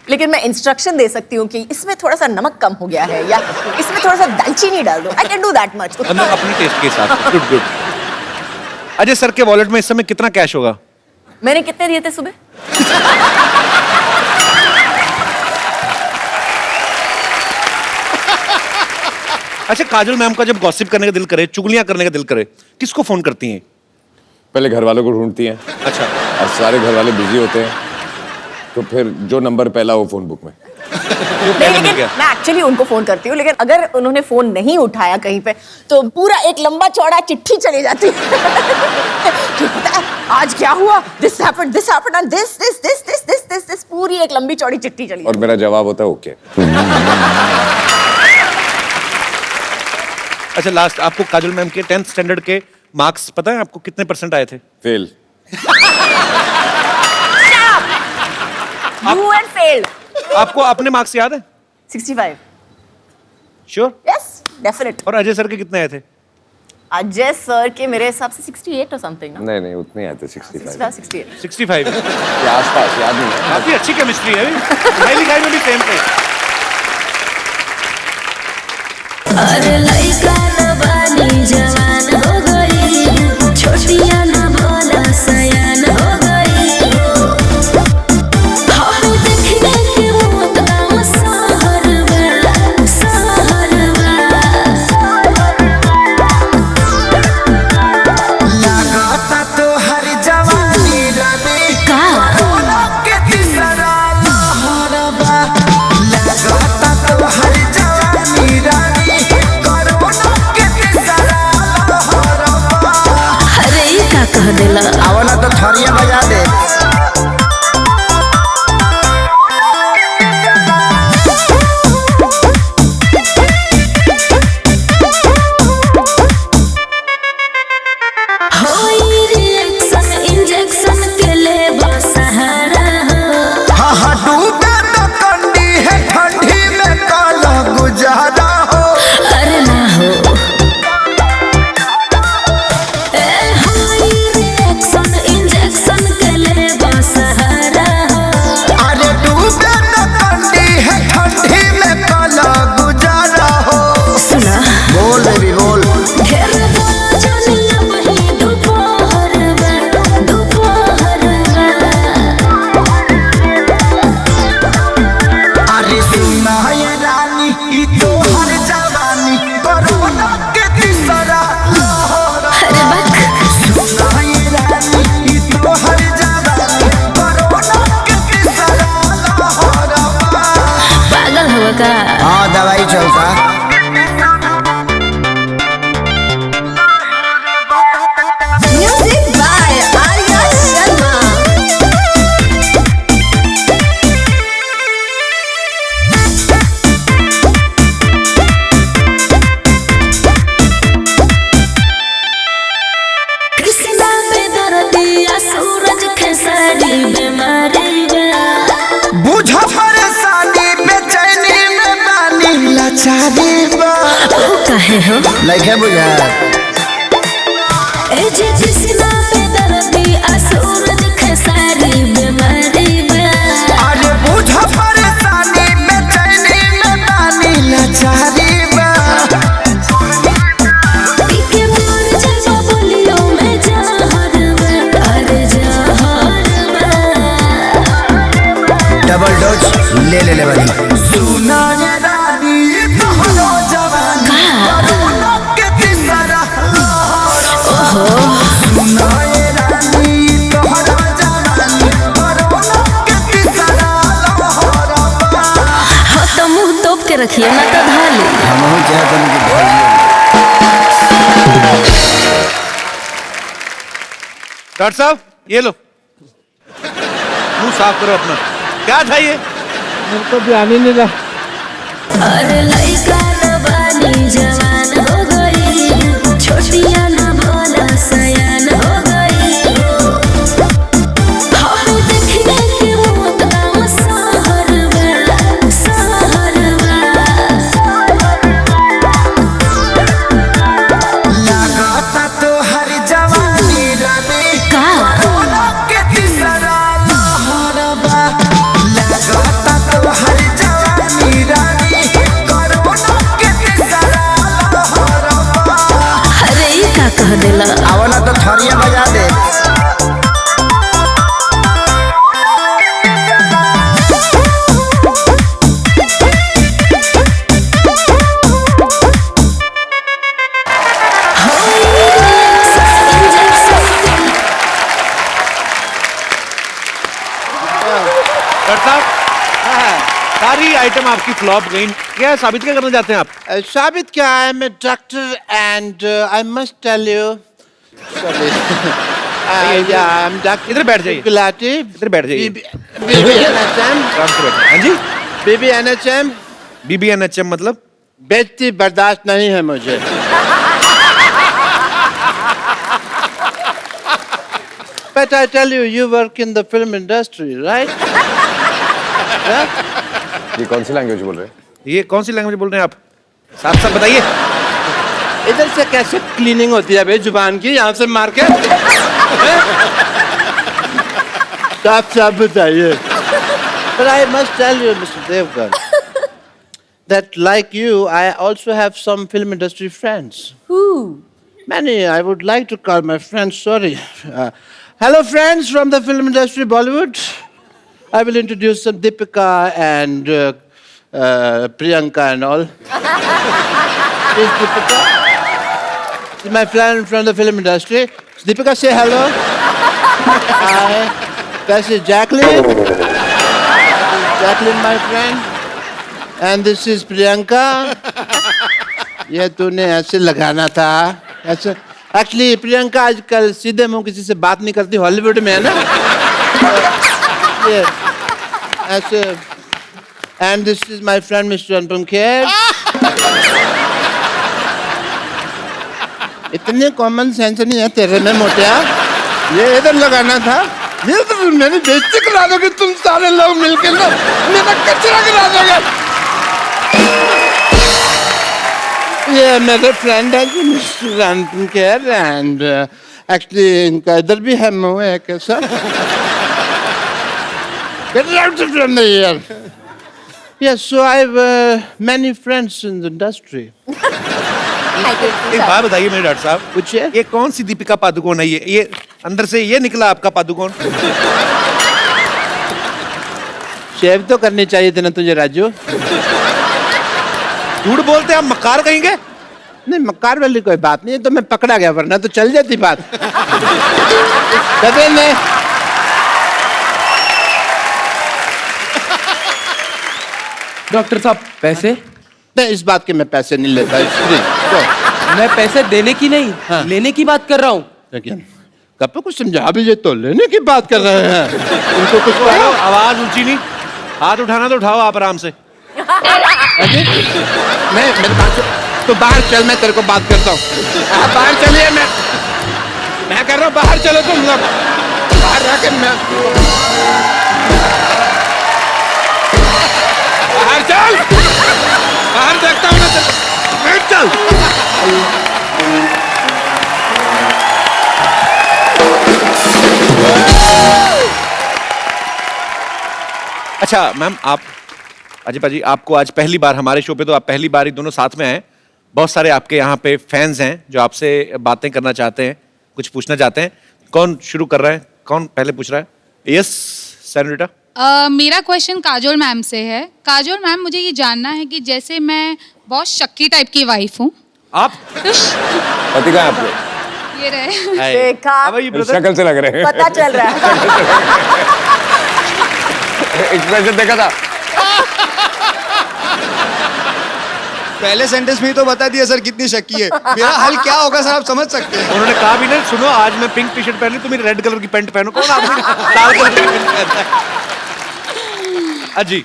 लेकिन मैं इंस्ट्रक्शन दे सकती हूँ कि इसमें थोड़ा सा नमक कम हो गया है या इसमें थोड़ा सा दालचीनी डाल दो। I can do that much. मतलब अपने टेस्ट के हिसाब से। Good good. अजय सर के वॉलेट में इस समय कितना कैश होगा? मैंने कितने दिए थे सुबह? अच्छा, काजल मैम का जब गॉसिप करने का दिल करे, चुगलियां करने का दिल करे, किसको फोन करती हैं? पहले घर वालों को ढूंढती हैं, अच्छा, और सारे घर वाले बिजी होते हैं, तो फिर जो नंबर पहला हो फोन बुक में। नहीं, लेकिन मैं एक्चुअली उनको फोन करती हूँ, लेकिन अगर उन्होंने फोन नहीं उठाया कहीं पे तो पूरा एक लंबा चौड़ा चिट्ठी चली जाती है कि पता है आज क्या हुआ, दिस हैपेंड एंड दिस पूरी एक लंबी चौड़ी चिट्ठी चली और मेरा जवाब होता है ओके। अच्छा, लास्ट आपको काजल मैम के 10th स्टैंडर्ड के मार्क्स पता है आपको कितने % आए थे? फेल। You and failed. आपको अपने मार्क्स याद है? 65। श्योर? Yes, definite. और अजय सर के कितने आए थे? अजय सर के मेरे हिसाब से 68 और समथिंग ना। नहीं उतने आए थे, 65। 68। 65। के आसपास, याद नहीं है। काफी अच्छी केमिस्ट्री है, पढ़ाई लिखाई में भी सेम थे। अरे लइका न बानी जवान हो गई, छोटिया न भोला सयान हो गई। हम देखने के मोत गाँव सहरवा लागता तो हर जवानी रानी का के तीसरा लहरबा। लागता तो हर जवानी रानी कोरोना के तीसरा लहरबा। अरे ई का कह देला। आओ ना तो थरिया बजा दे। होई रिएक्शन इंजेक्शन के ले सहारा हो। हाँ डूबे तो कंडी है ठंडी में काला गुजारा हो। अरे ना हो ए होई रिएक्शन इंजेक्शन के ले सहारा हो। अरे डूबे तो कंडी है ठंडी में काला गुजारा हो। सुना बोल बेबी बोल। ढेर जनिया वही दोपहर में अरे सुना ये रानी ई तो हर जवानी कोरोना के तीसरा लहर। अरे बक सुना ये रानी ई तो हर जवानी कोरोना के तीसरा लहर। पागल हो का। हाँ दवाई चलता। Music by Arya Sharma. कृष्णा पे दर्दिया सूरज खेसारी बीमारी बा। बुझ परेशानी बेचैनी में बानी लाचारी बा। ओ काहे हो लइके बुझा। ए जे कृष्णा पे दर्दिया सूरज खेसारी बीमारी बा। अरे बुझ परेशानी बेचैनी में बानी लाचारी बा। पीके मोर जलवा बोलियो में जहर बा। अरे जहर बा। डबल डोज ले वाली। सुना ये रानी तोहरो जवानी कोरोना के तीसरा लहर। सुना ये रानी तोहरो जवानी कोरोना के तीसरा लहर। हाँ तो मुंह तोप के रखिए ना तो धाली। हम चाहते हैं कि डॉक्टर साहब ये लो, मुंह साफ करो अपना। क्या था ये? मेरे को ध्यान ही नहीं रहा। अरे लइका न बानी जवान हो गई, छोटिया न भोला सयान हो गई। हम देखने के मोत गाँव सहरवा। लागता तो हर जवानी रानी का कोरोना के तीसरा लहरबा। लागता तो हर जवानी रानी कोरोना के तीसरा लहरबा। अरे ई का कह देला। आओ ना तो थरिया बजा दे। आइटम आपकी फ्लॉप गई, क्या साबित क्या करना चाहते हैं आप? साबित क्या है, मैं doctor and I must tell you, sorry, I am doctor. इधर बैठ जाइए, गुलाटी, इधर बैठ जाइए, BBNHM, आराम से बैठिए। हाँ जी, BBNHM, BBNHM मतलब? बेइज्जती बर्दाश्त नहीं है मुझे। But I tell you, you work in the film industry, right? ये कौन सी लैंग्वेज बोल रहे हैं? ये कौन सी लैंग्वेज बोल रहे हैं आप? साफ साफ बताइए। इधर से कैसे क्लीनिंग होती है भाई जुबान की, यहाँ से मार के? साफ साफ बताइए। But I must tell you, Mr. Devgan, that like you, I also have some film industry friends. Who? Many. I would like to call my friends. Sorry. Hello, friends from the film industry, Bollywood. I will introduce some Deepika and Priyanka and all. This Deepika. This is my friend from the film industry. Deepika, say hello. Hi. This is Jacqueline. Jacqueline, my friend. And this is Priyanka. ये तूने ऐसे लगाना था, ऐसे। Actually Priyanka आजकल सीधे मुंह किसी से बात नहीं करती, हॉलीवुड में है ना, ये ऐसे। And this is my friend mister Anupam Kher. इतने कॉमन सेंस नहीं है तेरे में मोटिया, ये इधर लगाना था, ये तो मेरी बेइज्जती करा दोगे तुम सारे लोग मिलकर ना, मेरा कचरा करा दोगे। ये मेरे फ्रेंड है जी mister Anupam Kher, and actually इनका इधर भी है मुंह है कैसा। Get out from the here. Yes, so I have many friends in the industry. एक बात बताइए मेरे डॉक्टर साहब, पूछिए। ये कौन सी दीपिका पादुकोण है? ये अंदर से ये निकला आपका पादुकोण? शेव तो करनी चाहिए थी ना तुझे राजू। झूठ बोलते हैं आप, मक्कार कहेंगे? नहीं, मक्कार वाली कोई बात नहीं है, तो मैं पकड़ा गया, वरना तो चल जाती बात। कभी नहीं। डॉक्टर साहब पैसे? नहीं, इस बात के मैं पैसे नहीं लेता, इसलिए तो। मैं पैसे देने की नहीं, लेने की बात कर रहा हूँ। लेकिन कब कुछ समझा भी, ये तो लेने की बात कर रहे हैं, उनको कुछ कहो। आवाज ऊंची नहीं, हाथ उठाना तो उठाओ आप आराम से। मैं मेरे पास तो बाहर चल, मैं तेरे को बात करता हूँ। आप बाहर चलिए, मैं कर रहा हूँ, बाहर चलो तुम लोग, बाहर रह मैं बाहर चल, बाहर देखता हूँ ना, बैठ चल। अच्छा मैम, आप अजय पाजी, आपको आज पहली बार हमारे शो पे, तो आप पहली बार ही दोनों साथ में आए। बहुत सारे आपके यहाँ पे फैंस हैं जो आपसे बातें करना चाहते हैं, कुछ पूछना चाहते हैं। कौन शुरू कर रहा है? कौन पहले पूछ रहा है? Yes senorita. मेरा क्वेश्चन काजोल मैम से है। काजोल मैम, मुझे ये जानना है कि जैसे मैं बहुत शक्की टाइप की वाइफ हूँ। आप पति कहाँ है आपके? ये रहे। देखा, शक्ल से लग रहे हैं, पता चल रहा है। एक्सप्रेशन देखा था। पहले सेंटेंस में ही तो बता दिया सर कितनी शक्की है। मेरा हाल क्या होगा सर, आप समझ सकते हैं। उन्होंने कहा भी नहीं, सुनो आज मैं पिंक टी शर्ट पहन ली, तुम रेड कलर की पैंट पहनो। कौन आदमी लाल कलर की पैंट पहनता है? अजी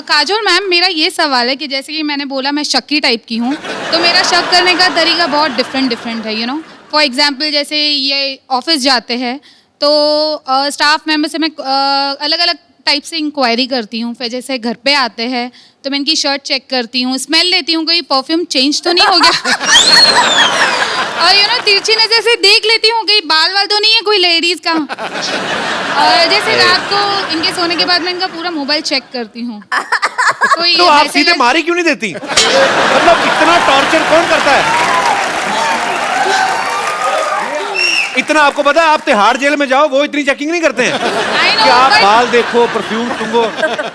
काजोल मैम, मेरा ये सवाल है कि जैसे कि मैंने बोला मैं शक्की टाइप की हूँ, तो मेरा शक करने का तरीका बहुत डिफरेंट है, यू नो। फॉर एग्जाम्पल, जैसे ये ऑफिस जाते हैं तो स्टाफ मेंबर से मैं अलग अलग टाइप से इंक्वायरी करती हूँ। फिर जैसे घर पे आते हैं तो मैं इनकी शर्ट चेक करती हूँ, स्मेल लेती हूँ, कोई परफ्यूम चेंज तो नहीं हो गया। और यू नो, तिरछी नजर से देख लेती हूँ कहीं बाल वाल तो नहीं है कोई लेडीज का। और जैसे रात को इनके सोने के बाद मैं इनका पूरा मोबाइल चेक करती हूँ। कोई तो आप सीधे मारी क्यों नहीं देती? मतलब इतना टॉर्चर कौन करता है? इतना आपको पता है, आप तिहाड़ जेल में जाओ, वो इतनी चेकिंग नहीं करते हैं कि आप बाल देखो, परफ्यूम सूंघो।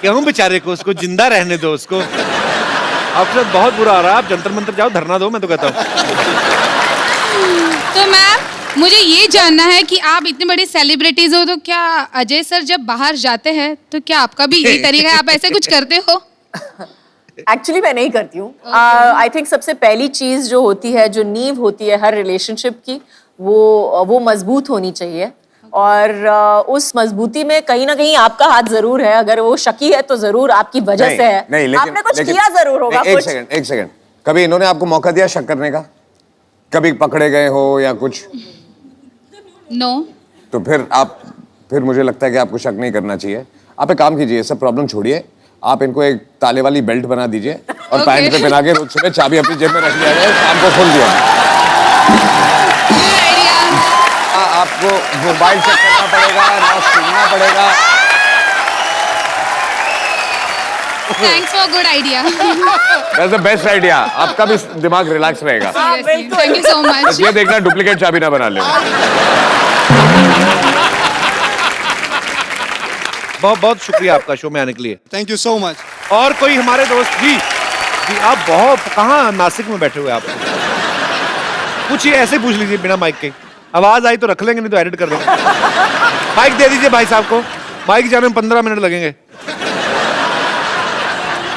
क्यों बेचारे को, उसको जिंदा रहने दो उसको। आपके साथ बहुत बुरा आ रहा है, आप जंतर मंतर जाओ, धरना दो, मैं तो कहता हूँ। तो मैम, मुझे ये जानना है कि आप इतनी बड़ी सेलिब्रिटीज हो, तो क्या अजय सर जब बाहर जाते हैं तो क्या आपका भी यही तरीका है, आप ऐसे कुछ करते हो? एक्चुअली मैं नहीं करती हूँ। आई थिंक सबसे पहली चीज जो होती है, जो नींव होती है हर रिलेशनशिप की, वो मजबूत होनी चाहिए। और उस मजबूती में कहीं ना कहीं आपका हाथ जरूर है। अगर वो शकी है तो जरूर आपकी वजह से है। नहीं, आपने कुछ किया जरूर होगा। एक सेकंड, कभी इन्होंने आपको मौका दिया शक करने का? कभी पकड़े गए हो या कुछ? नो। तो फिर मुझे लगता है कि आपको शक नहीं करना चाहिए। आप एक काम कीजिए, सब प्रॉब्लम छोड़िए, आप इनको एक ताले वाली बेल्ट बना दीजिए और पैंट पे पहना के रोज सुबह चाबी अपनी जेब में रख लिया जाए, शाम को खोल दिया। आपको मोबाइल चेक करना पड़ेगा ना, सुनना पड़ेगा। Thanks for good idea. That's the best idea. आपका भी दिमाग रिलैक्स रहेगा। Thank you so much. ये देखना डुप्लीकेट चाबी ना बना ले। बहुत बहुत शुक्रिया आपका शो में आने के लिए। Thank you so much. और कोई हमारे दोस्त जी आप बहुत कहाँ नासिक में बैठे हुए आप? पूछिए, ऐसे पूछ लीजिए बिना माइक के। आवाज आई तो रख लेंगे, नहीं तो एडिट कर देंगे। माइक दे दीजिए भाई साहब को। माइक जाने में 15 मिनट लगेंगे।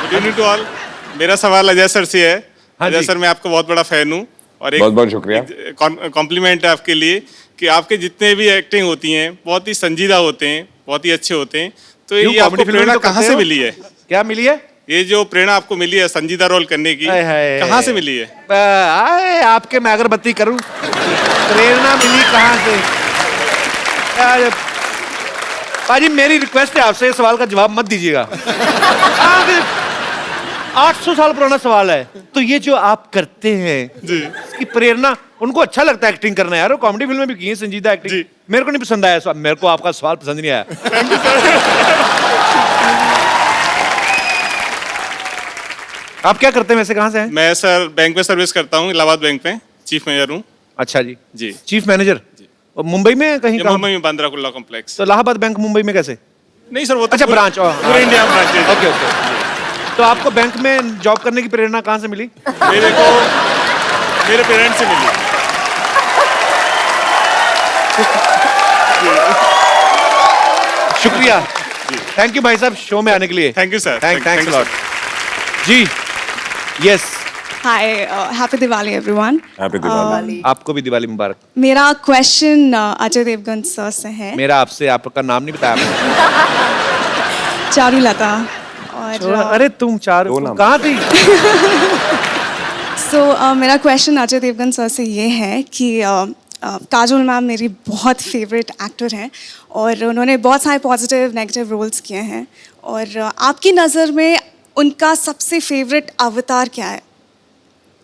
Good evening to all. मेरा सवाल अजय सर से है। अजय सर, मैं आपका बहुत बड़ा फैन हूँ और एक बहुत शुक्रिया। कॉम्प्लीमेंट है आपके लिए कि आपके जितने भी एक्टिंग होती हैं बहुत ही संजीदा होते हैं, बहुत ही अच्छे होते हैं। तो ये आपको प्रेरणा कहाँ से मिली है? क्या मिली है? ये जो प्रेरणा आपको मिली है संजीदा रोल करने की, कहाँ से मिली है? आए आपके मैं अगरबत्ती करूं, प्रेरणा मिली कहाँ से? पाजी मेरी रिक्वेस्ट है आपसे, इस सवाल का जवाब मत दीजिएगा। 800 साल पुराना सवाल है। तो ये जो आप करते हैं जी, इसकी प्रेरणा, उनको अच्छा लगता है एक्टिंग करना यार, वो कॉमेडी फिल्म में भी की है संजीदा एक्टिंग। मेरे को नहीं पसंद आया, मेरे को आपका सवाल पसंद नहीं आया। आप क्या करते हैं वैसे, कहाँ से हैं? मैं सर बैंक में सर्विस करता हूँ, इलाहाबाद बैंक में चीफ मैनेजर हूँ। अच्छा जी जी, चीफ मैनेजर। और मुंबई में कहीं? मुंबई में बांद्रा कुर्ला कॉम्प्लेक्स। तो इलाहाबाद बैंक मुंबई में कैसे? नहीं सर, वो तो अच्छा ब्रांच, पूरे इंडिया में ब्रांच है। Okay okay. तो आपको बैंक में जॉब करने की प्रेरणा कहाँ से मिली? मेरे को मेरे पेरेंट्स से मिली। शुक्रिया, थैंक यू भाई साहब शो में आने के लिए। Thank you sir. Thanks a lot जी। Yes, hi, happy Diwali everyone. Happy Diwali. आपको भी दिवाली मुबारक। मेरा क्वेश्चन अजय देवगन सर से है। मेरा आपसे, आपका नाम नहीं बताया आपने। चारुलता। और अरे तुम चारू कहाँ थी? मेरा क्वेश्चन अजय देवगन सर से ये है कि काजोल मैम मेरी बहुत फेवरेट एक्टर हैं और उन्होंने बहुत सारे पॉजिटिव नेगेटिव रोल्स किए हैं, और आपकी नज़र में उनका सबसे फेवरेट अवतार क्या है?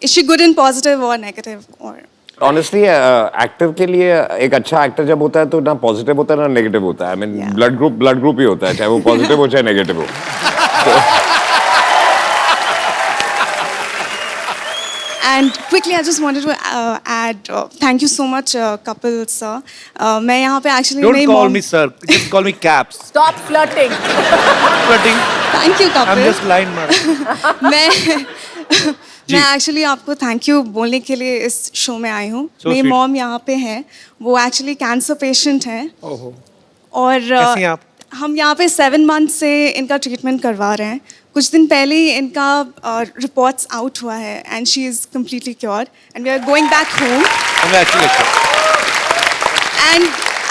Is she good in positive और नेगेटिव? और ऑनेस्टली एक्टर के लिए एक अच्छा एक्टर जब होता है तो ना पॉजिटिव होता है ना नेगेटिव होता है। आई मीन ब्लड ग्रुप ही होता है, चाहे वो पॉजिटिव हो चाहे नेगेटिव हो। And quickly, I just wanted to add, thank you so much, Kapil sir. मैं यहाँ पे actually Don't call me sir, just call me Caps. Stop flirting. Flirting. Thank you, Kapil. I'm just line man. मैं actually आपको thank you बोलने के लिए इस show में आई हूँ। मेरी मॉम यहाँ पे है, वो एक्चुअली कैंसर पेशेंट है। और कैसी हैं आप? हम यहाँ पे 7 मंथ से इनका ट्रीटमेंट करवा रहे हैं। कुछ दिन पहले ही इनका रिपोर्ट्स आउट हुआ है and she is completely cure and we are going back home. And I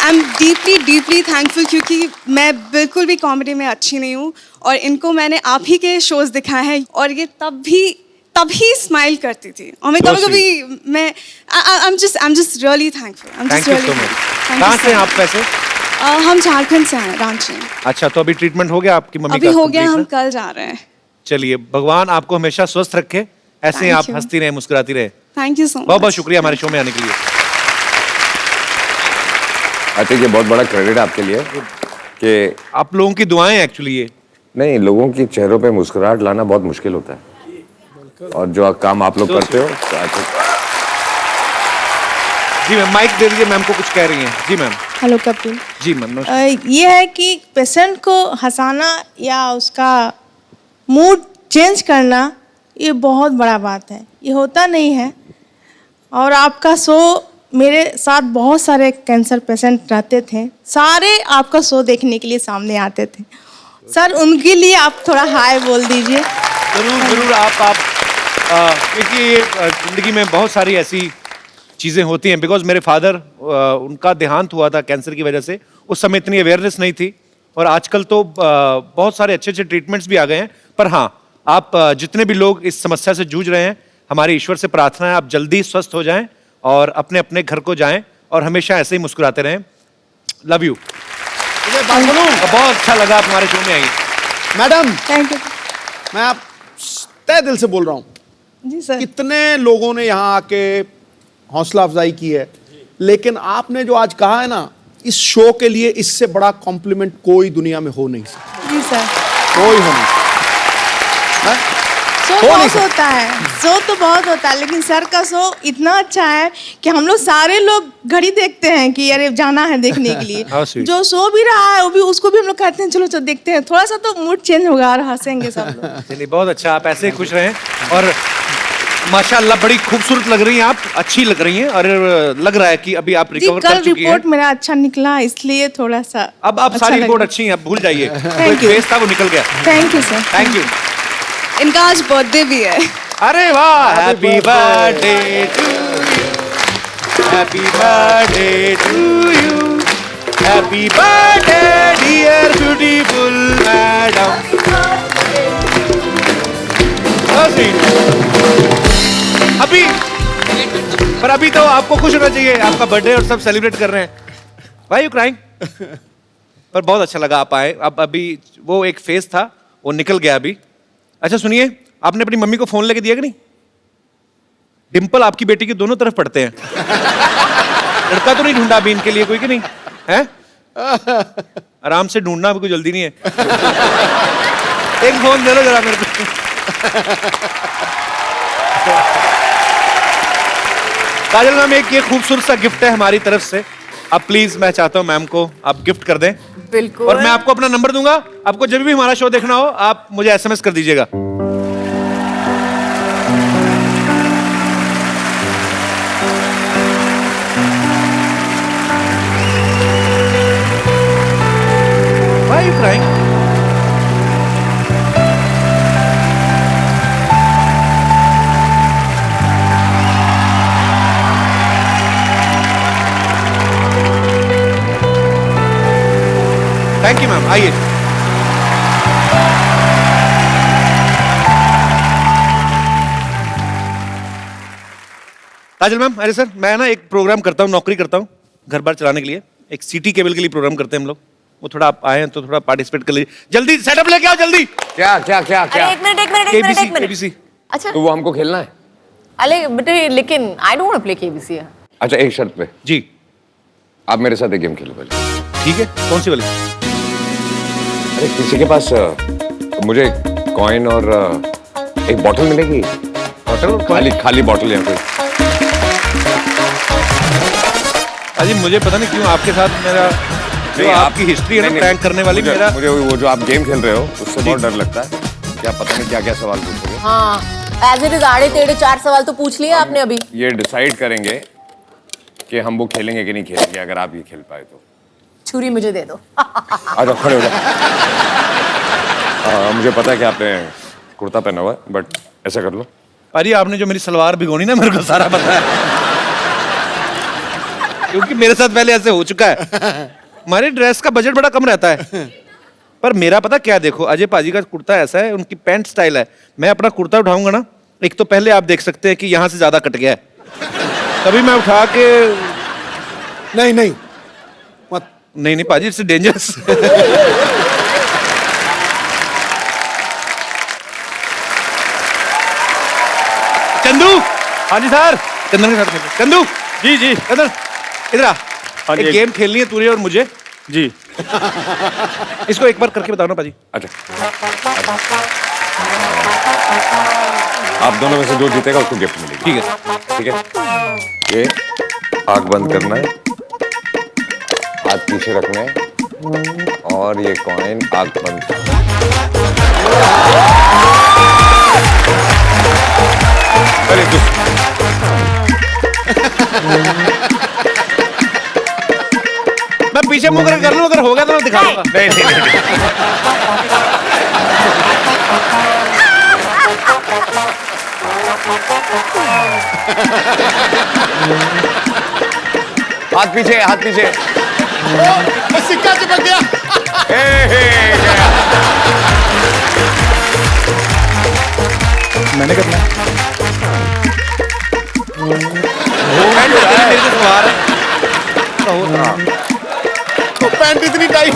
am deeply thankful, क्योंकि मैं बिल्कुल भी कॉमेडी में अच्छी नहीं हूँ और इनको मैंने आप ही के शोज़ दिखाए हैं और ये तभी स्माइल करती थी और मैं कभी मैं I am just really thankful. Thank you so much. कहाँ से हैं आप वैसे? हम झारखंड से हैं, रांची। अच्छा, तो अभी ट्रीटमेंट हो गया आपकी मम्मी का? अभी हो गया, हम कल जा रहे हैं। चलिए, भगवान आपको हमेशा स्वस्थ रखे, ऐसे ही आप हंसती रहे, मुस्कुराती रहे। Thank you so much. बहुत बहुत शुक्रिया हमारे शो में आने के लिए। आई थिंक ये बहुत बड़ा क्रेडिट आपके लिए कि आप लोगों की दुआएं एक्चुअली ये नहीं, लोगों की चेहरों पे मुस्कुराहट लाना बहुत मुश्किल होता है और जो काम आप लोग करते हो। जी मैम, माइक दे दीजिए, मैम को कुछ कह रही हैं। जी ma'am. Hello Kapil ji ma'am. ये है कि पेशेंट को हंसाना या उसका मूड चेंज करना ये बहुत बड़ा बात है, ये होता नहीं है। और आपका शो, मेरे साथ बहुत सारे कैंसर पेशेंट रहते थे, सारे आपका शो देखने के लिए सामने आते थे। सर उनके लिए आप थोड़ा हाय बोल दीजिए। जरूर जरूर आप क्योंकि जिंदगी में बहुत सारी ऐसी चीज़ें होती हैं। बिकॉज मेरे फादर उनका देहांत हुआ था कैंसर की वजह से, उस समय इतनी अवेयरनेस नहीं थी, और आजकल तो बहुत सारे अच्छे अच्छे ट्रीटमेंट्स भी आ गए हैं। पर हाँ, आप जितने भी लोग इस समस्या से जूझ रहे हैं, हमारे ईश्वर से प्रार्थना है आप जल्दी स्वस्थ हो जाएं और अपने अपने घर को जाएं और हमेशा ऐसे ही मुस्कुराते रहें। Love you. बहुत अच्छा लगा आप हमारे शो में आई। Madam thank you. मैं आप तहे दिल से बोल रहा हूँ, जी सर। कितने लोगों ने यहाँ आके हौसला अफजाई की है, लेकिन आपने जो आज कहा है ना, इस शो के लिए इससे बड़ा कॉम्प्लीमेंट कोई दुनिया में हो नहीं सकता। जी सर। कोई हो नहीं सकता। शो हो नहीं बहुत सकता। होता है, शो तो बहुत होता है, लेकिन सर का शो इतना अच्छा है कि हम लोग सारे लोग घड़ी देखते हैं कि अरे जाना है देखने के लिए। जो शो भी रहा है वो भी, उसको भी हम लोग कहते हैं चलो चलो देखते हैं, थोड़ा सा तो मूड चेंज होगा और हंसेंगे सब लोग। चलिए बहुत अच्छा, आप ऐसे ही खुश रहें। और माशाल्लाह बड़ी खूबसूरत लग रही हैं आप, अच्छी लग रही हैं, और लग रहा है कि अभी आप जी रिकवर कल कर चुकी हैं। रिपोर्ट मेरा अच्छा निकला, इसलिए थोड़ा सा अब आप अच्छा सारी लग रिपोर्ट रहा है। अच्छी हैं, अब भूल जाइए। Thank you. फेस था वो निकल गया। Thank you sir. Thank you. इनका आज बर्थडे भी है। अरे वाह, happy birthday to you, happy birthday to you, happy birthday dear beautiful madam. अभी पर अभी तो आपको खुश होना चाहिए, आपका बर्थडे और सब सेलिब्रेट कर रहे हैं। Why you crying? पर बहुत अच्छा लगा आप आए। अब अभी वो एक फेज था वो निकल गया अभी। अच्छा सुनिए, आपने अपनी मम्मी को फोन लेके दिया कि नहीं? डिंपल आपकी बेटी की दोनों तरफ पड़ते हैं। लड़का तो नहीं ढूंढा अभी इनके लिए कोई कि नहीं है? आराम से ढूंढना, अभी कोई जल्दी नहीं है। एक फोन दे लो जरा मेरे को। काजल मैम, एक ये खूबसूरत सा गिफ्ट है हमारी तरफ से, आप प्लीज, मैं चाहता हूँ मैम को आप गिफ्ट कर दें। बिल्कुल। और मैं आपको अपना नंबर दूंगा, आपको जब भी हमारा शो देखना हो आप मुझे एसएमएस कर दीजिएगा। Why are you crying? Thank you ma'am, आइए। काजल मैम, अरे सर, मैं ना एक प्रोग्राम करता हूँ, नौकरी करता हूँ घर बार चलाने के लिए, एक सिटी केबल के लिए प्रोग्राम करते हैं हम लोग। वो थोड़ा आप आए हैं तो थोड़ा पार्टिसिपेट कर लीजिए। जल्दी सेटअप लेके आओ जल्दी। क्या क्या क्या क्या? अरे एक मिनट। केबीसी। अच्छा। तो वो हमको खेलना है? अरे बेटे, लेकिन I don't want to play KBC. अच्छा, एक शर्त पे। जी। आप मेरे साथ एक गेम खेलो पहले। ठीक है, कौन सी वाली? अरे किसी के पास मुझे कॉइन और एक बॉटल मिलेगी? बॉटल? खाली खाली बॉटल यहाँ पे। अजी मुझे पता नहीं क्यों आपके साथ मेरा जो आपकी हिस्ट्री है ना प्रैंक करने वाली, मेरा मुझे वो जो आप गेम खेल रहे हो उससे बहुत डर लगता है। क्या पता नहीं क्या क्या सवाल पूछोगे। हाँ, एज इट इज आड़े टेढ़े 4 सवाल तो पूछ लिए आपने अभी। ये डिसाइड करेंगे कि हम वो खेलेंगे कि नहीं खेलेंगे, अगर आप ये खेल पाए तो। छुरी मुझे दे दो। अच्छा खड़े हो जाओ। मुझे पता है कि आपने कुर्ता पहना हुआ है, बट ऐसा कर लो। अरे आपने जो मेरी सलवार भिगोनी ना, मेरे को सारा पता है, क्योंकि मेरे साथ पहले ऐसे हो चुका है। हमारे ड्रेस का बजट बड़ा कम रहता है, पर मेरा पता क्या, देखो अजय पाजी का कुर्ता ऐसा है, उनकी पैंट स्टाइल है। मैं अपना कुर्ता उठाऊंगा ना, एक तो पहले आप देख सकते हैं कि यहाँ से ज्यादा कट गया है, तभी मैं उठा के नहीं मत नहीं पाजी, इट्स डेंजरस। चंदू। हाँ जी सर। चंदन के साथ खेलो। चंदू। जी जी। चंदन इधर आ। एक गेम खेलनी है तुझे और मुझे। जी। इसको एक बार करके बताओ ना पाजी। अच्छा, आप दोनों में से जो जीतेगा उसको गिफ्ट मिलेगी। ठीक है। ठीक है, ये आग बंद करना है, हाथ पीछे रखने हैं, और ये कॉइन आग बंद करना है। अरे मैं पीछे पीछे मुंह करके कर लूं, अगर हो गया तो मैं दिखा दूंगा। नहीं नहीं नहीं हाथ पीछे, हाथ पीछे। सिक्का चिपक गया। मैंने करना तो पैंट इतनी टाइट,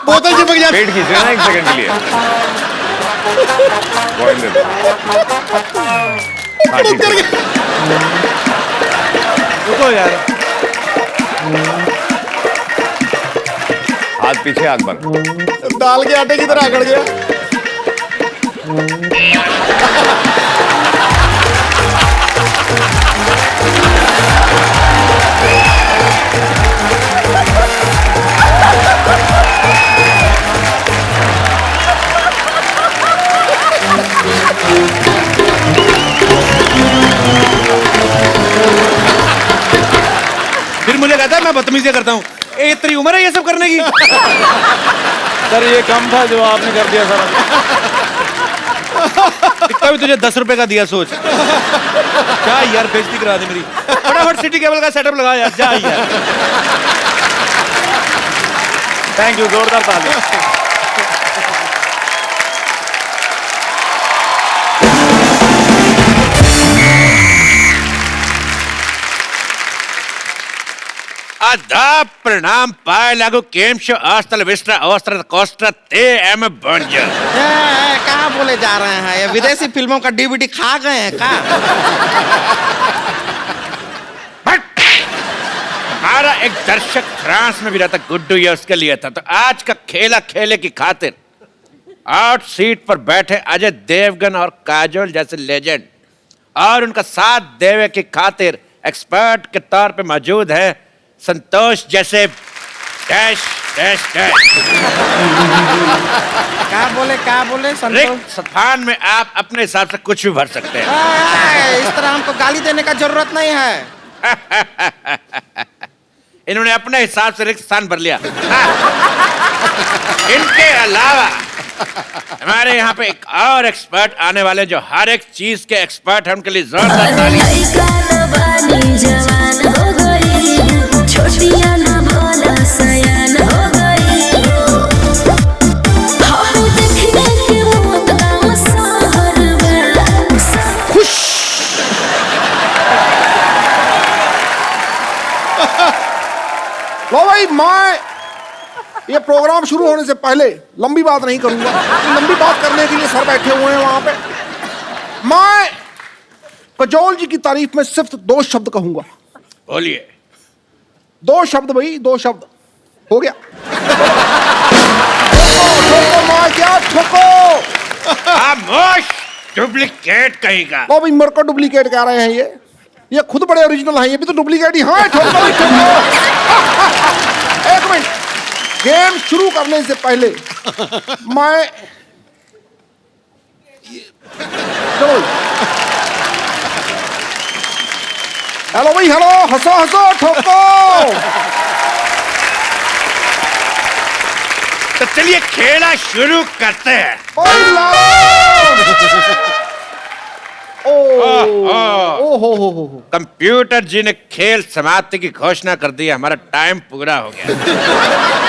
बोतल चिपक जाती। पेट खींच रहे ना 1 सेकंड के लिए। बॉयल दे दो। हाँ, ठीक है। रुको यार, हाथ पीछे, हाथ बंद। दाल के आटे की तरह अकड़ गया। फिर मुझे कहता है मैं बदतमीजी करता हूँ। ए, इतनी उम्र है ये सब करने की? सर ये कम था जो आपने कर दिया सर। कितना भी तुझे 10 रुपए का दिया, सोच। क्या यार, बेइज्जती करा दी मेरी। फटाफट सिटी केबल का सेटअप लगा यार, जा यार। थैंक यू, जोरदार ताली। आदाब, प्रणाम, पाए लागू, केम शो, आस्तल विस्ट्रा, ऑस्ट्रा, कोस्ट्रा, ते एम बंजर। कहाँ बोले जा रहे हैं? ये विदेशी फिल्मों का डीवीडी खा गए हैं क्या? हमारा एक दर्शक फ्रांस में भी रहता, गुड्डू, ये उसके लिए था। तो आज का खेला खेले की खातिर आउट सीट पर बैठे अजय देवगन और काजोल जैसे लेजेंड और उनका साथ देवे की खातिर एक्सपर्ट के तौर पे मौजूद है संतोष जैसे डैश डैश डैश। क्या बोले रिक्त स्थान में आप अपने हिसाब से कुछ भी भर सकते हैं। इस तरह हमको गाली देने का जरूरत नहीं है। इन्होंने अपने हिसाब से रिक्त स्थान भर लिया। इनके अलावा हमारे यहाँ पे एक और एक्सपर्ट आने वाले जो हर एक चीज के एक्सपर्ट हैं, उनके लिए जोरदार ताली। लो भाई, मैं ये प्रोग्राम शुरू होने से पहले लंबी बात नहीं करूंगा। लंबी बात करने के लिए सर बैठे हुए हैं वहां पे। मैं काजोल जी की तारीफ में सिर्फ 2 शब्द कहूंगा। बोलिए। 2 शब्द भाई, 2 शब्द हो गया। ठोको मार, क्या ठोको? खामोश, डुप्लीकेट कहेगा। लो भाई, मेरे को डुप्लीकेट कह रहे हैं ये खुद बड़े ओरिजिनल हैं, ये भी तो डुप्लीकेट ही। हाँ, ठोको भाई, ठोको। एक मिनट, गेम शुरू करने से पहले मैं चलो, हेलो भाई, हेलो, हंसो हंसो, ठोको। तो चलिए खेला शुरू करते हैं। कंप्यूटर जी ने खेल समाप्ति की घोषणा कर दी है, हमारा टाइम पूरा हो गया।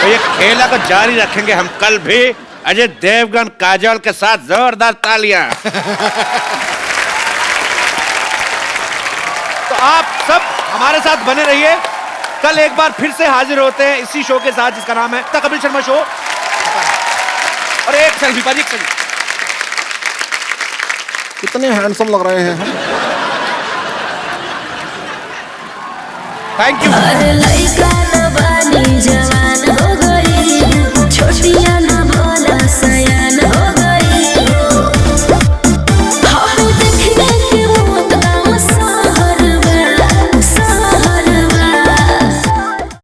तो ये खेला को जारी रखेंगे हम कल भी अजय देवगन काजोल के साथ। जोरदार तालियां। तो आप सब हमारे साथ बने रहिए। कल एक बार फिर से हाजिर होते हैं इसी शो के साथ जिसका नाम है द कपिल शर्मा शो। और एक सेल्फी पाजी, एक सेल्फी। कितने हैंडसम लग रहे हैं हम। Thank you.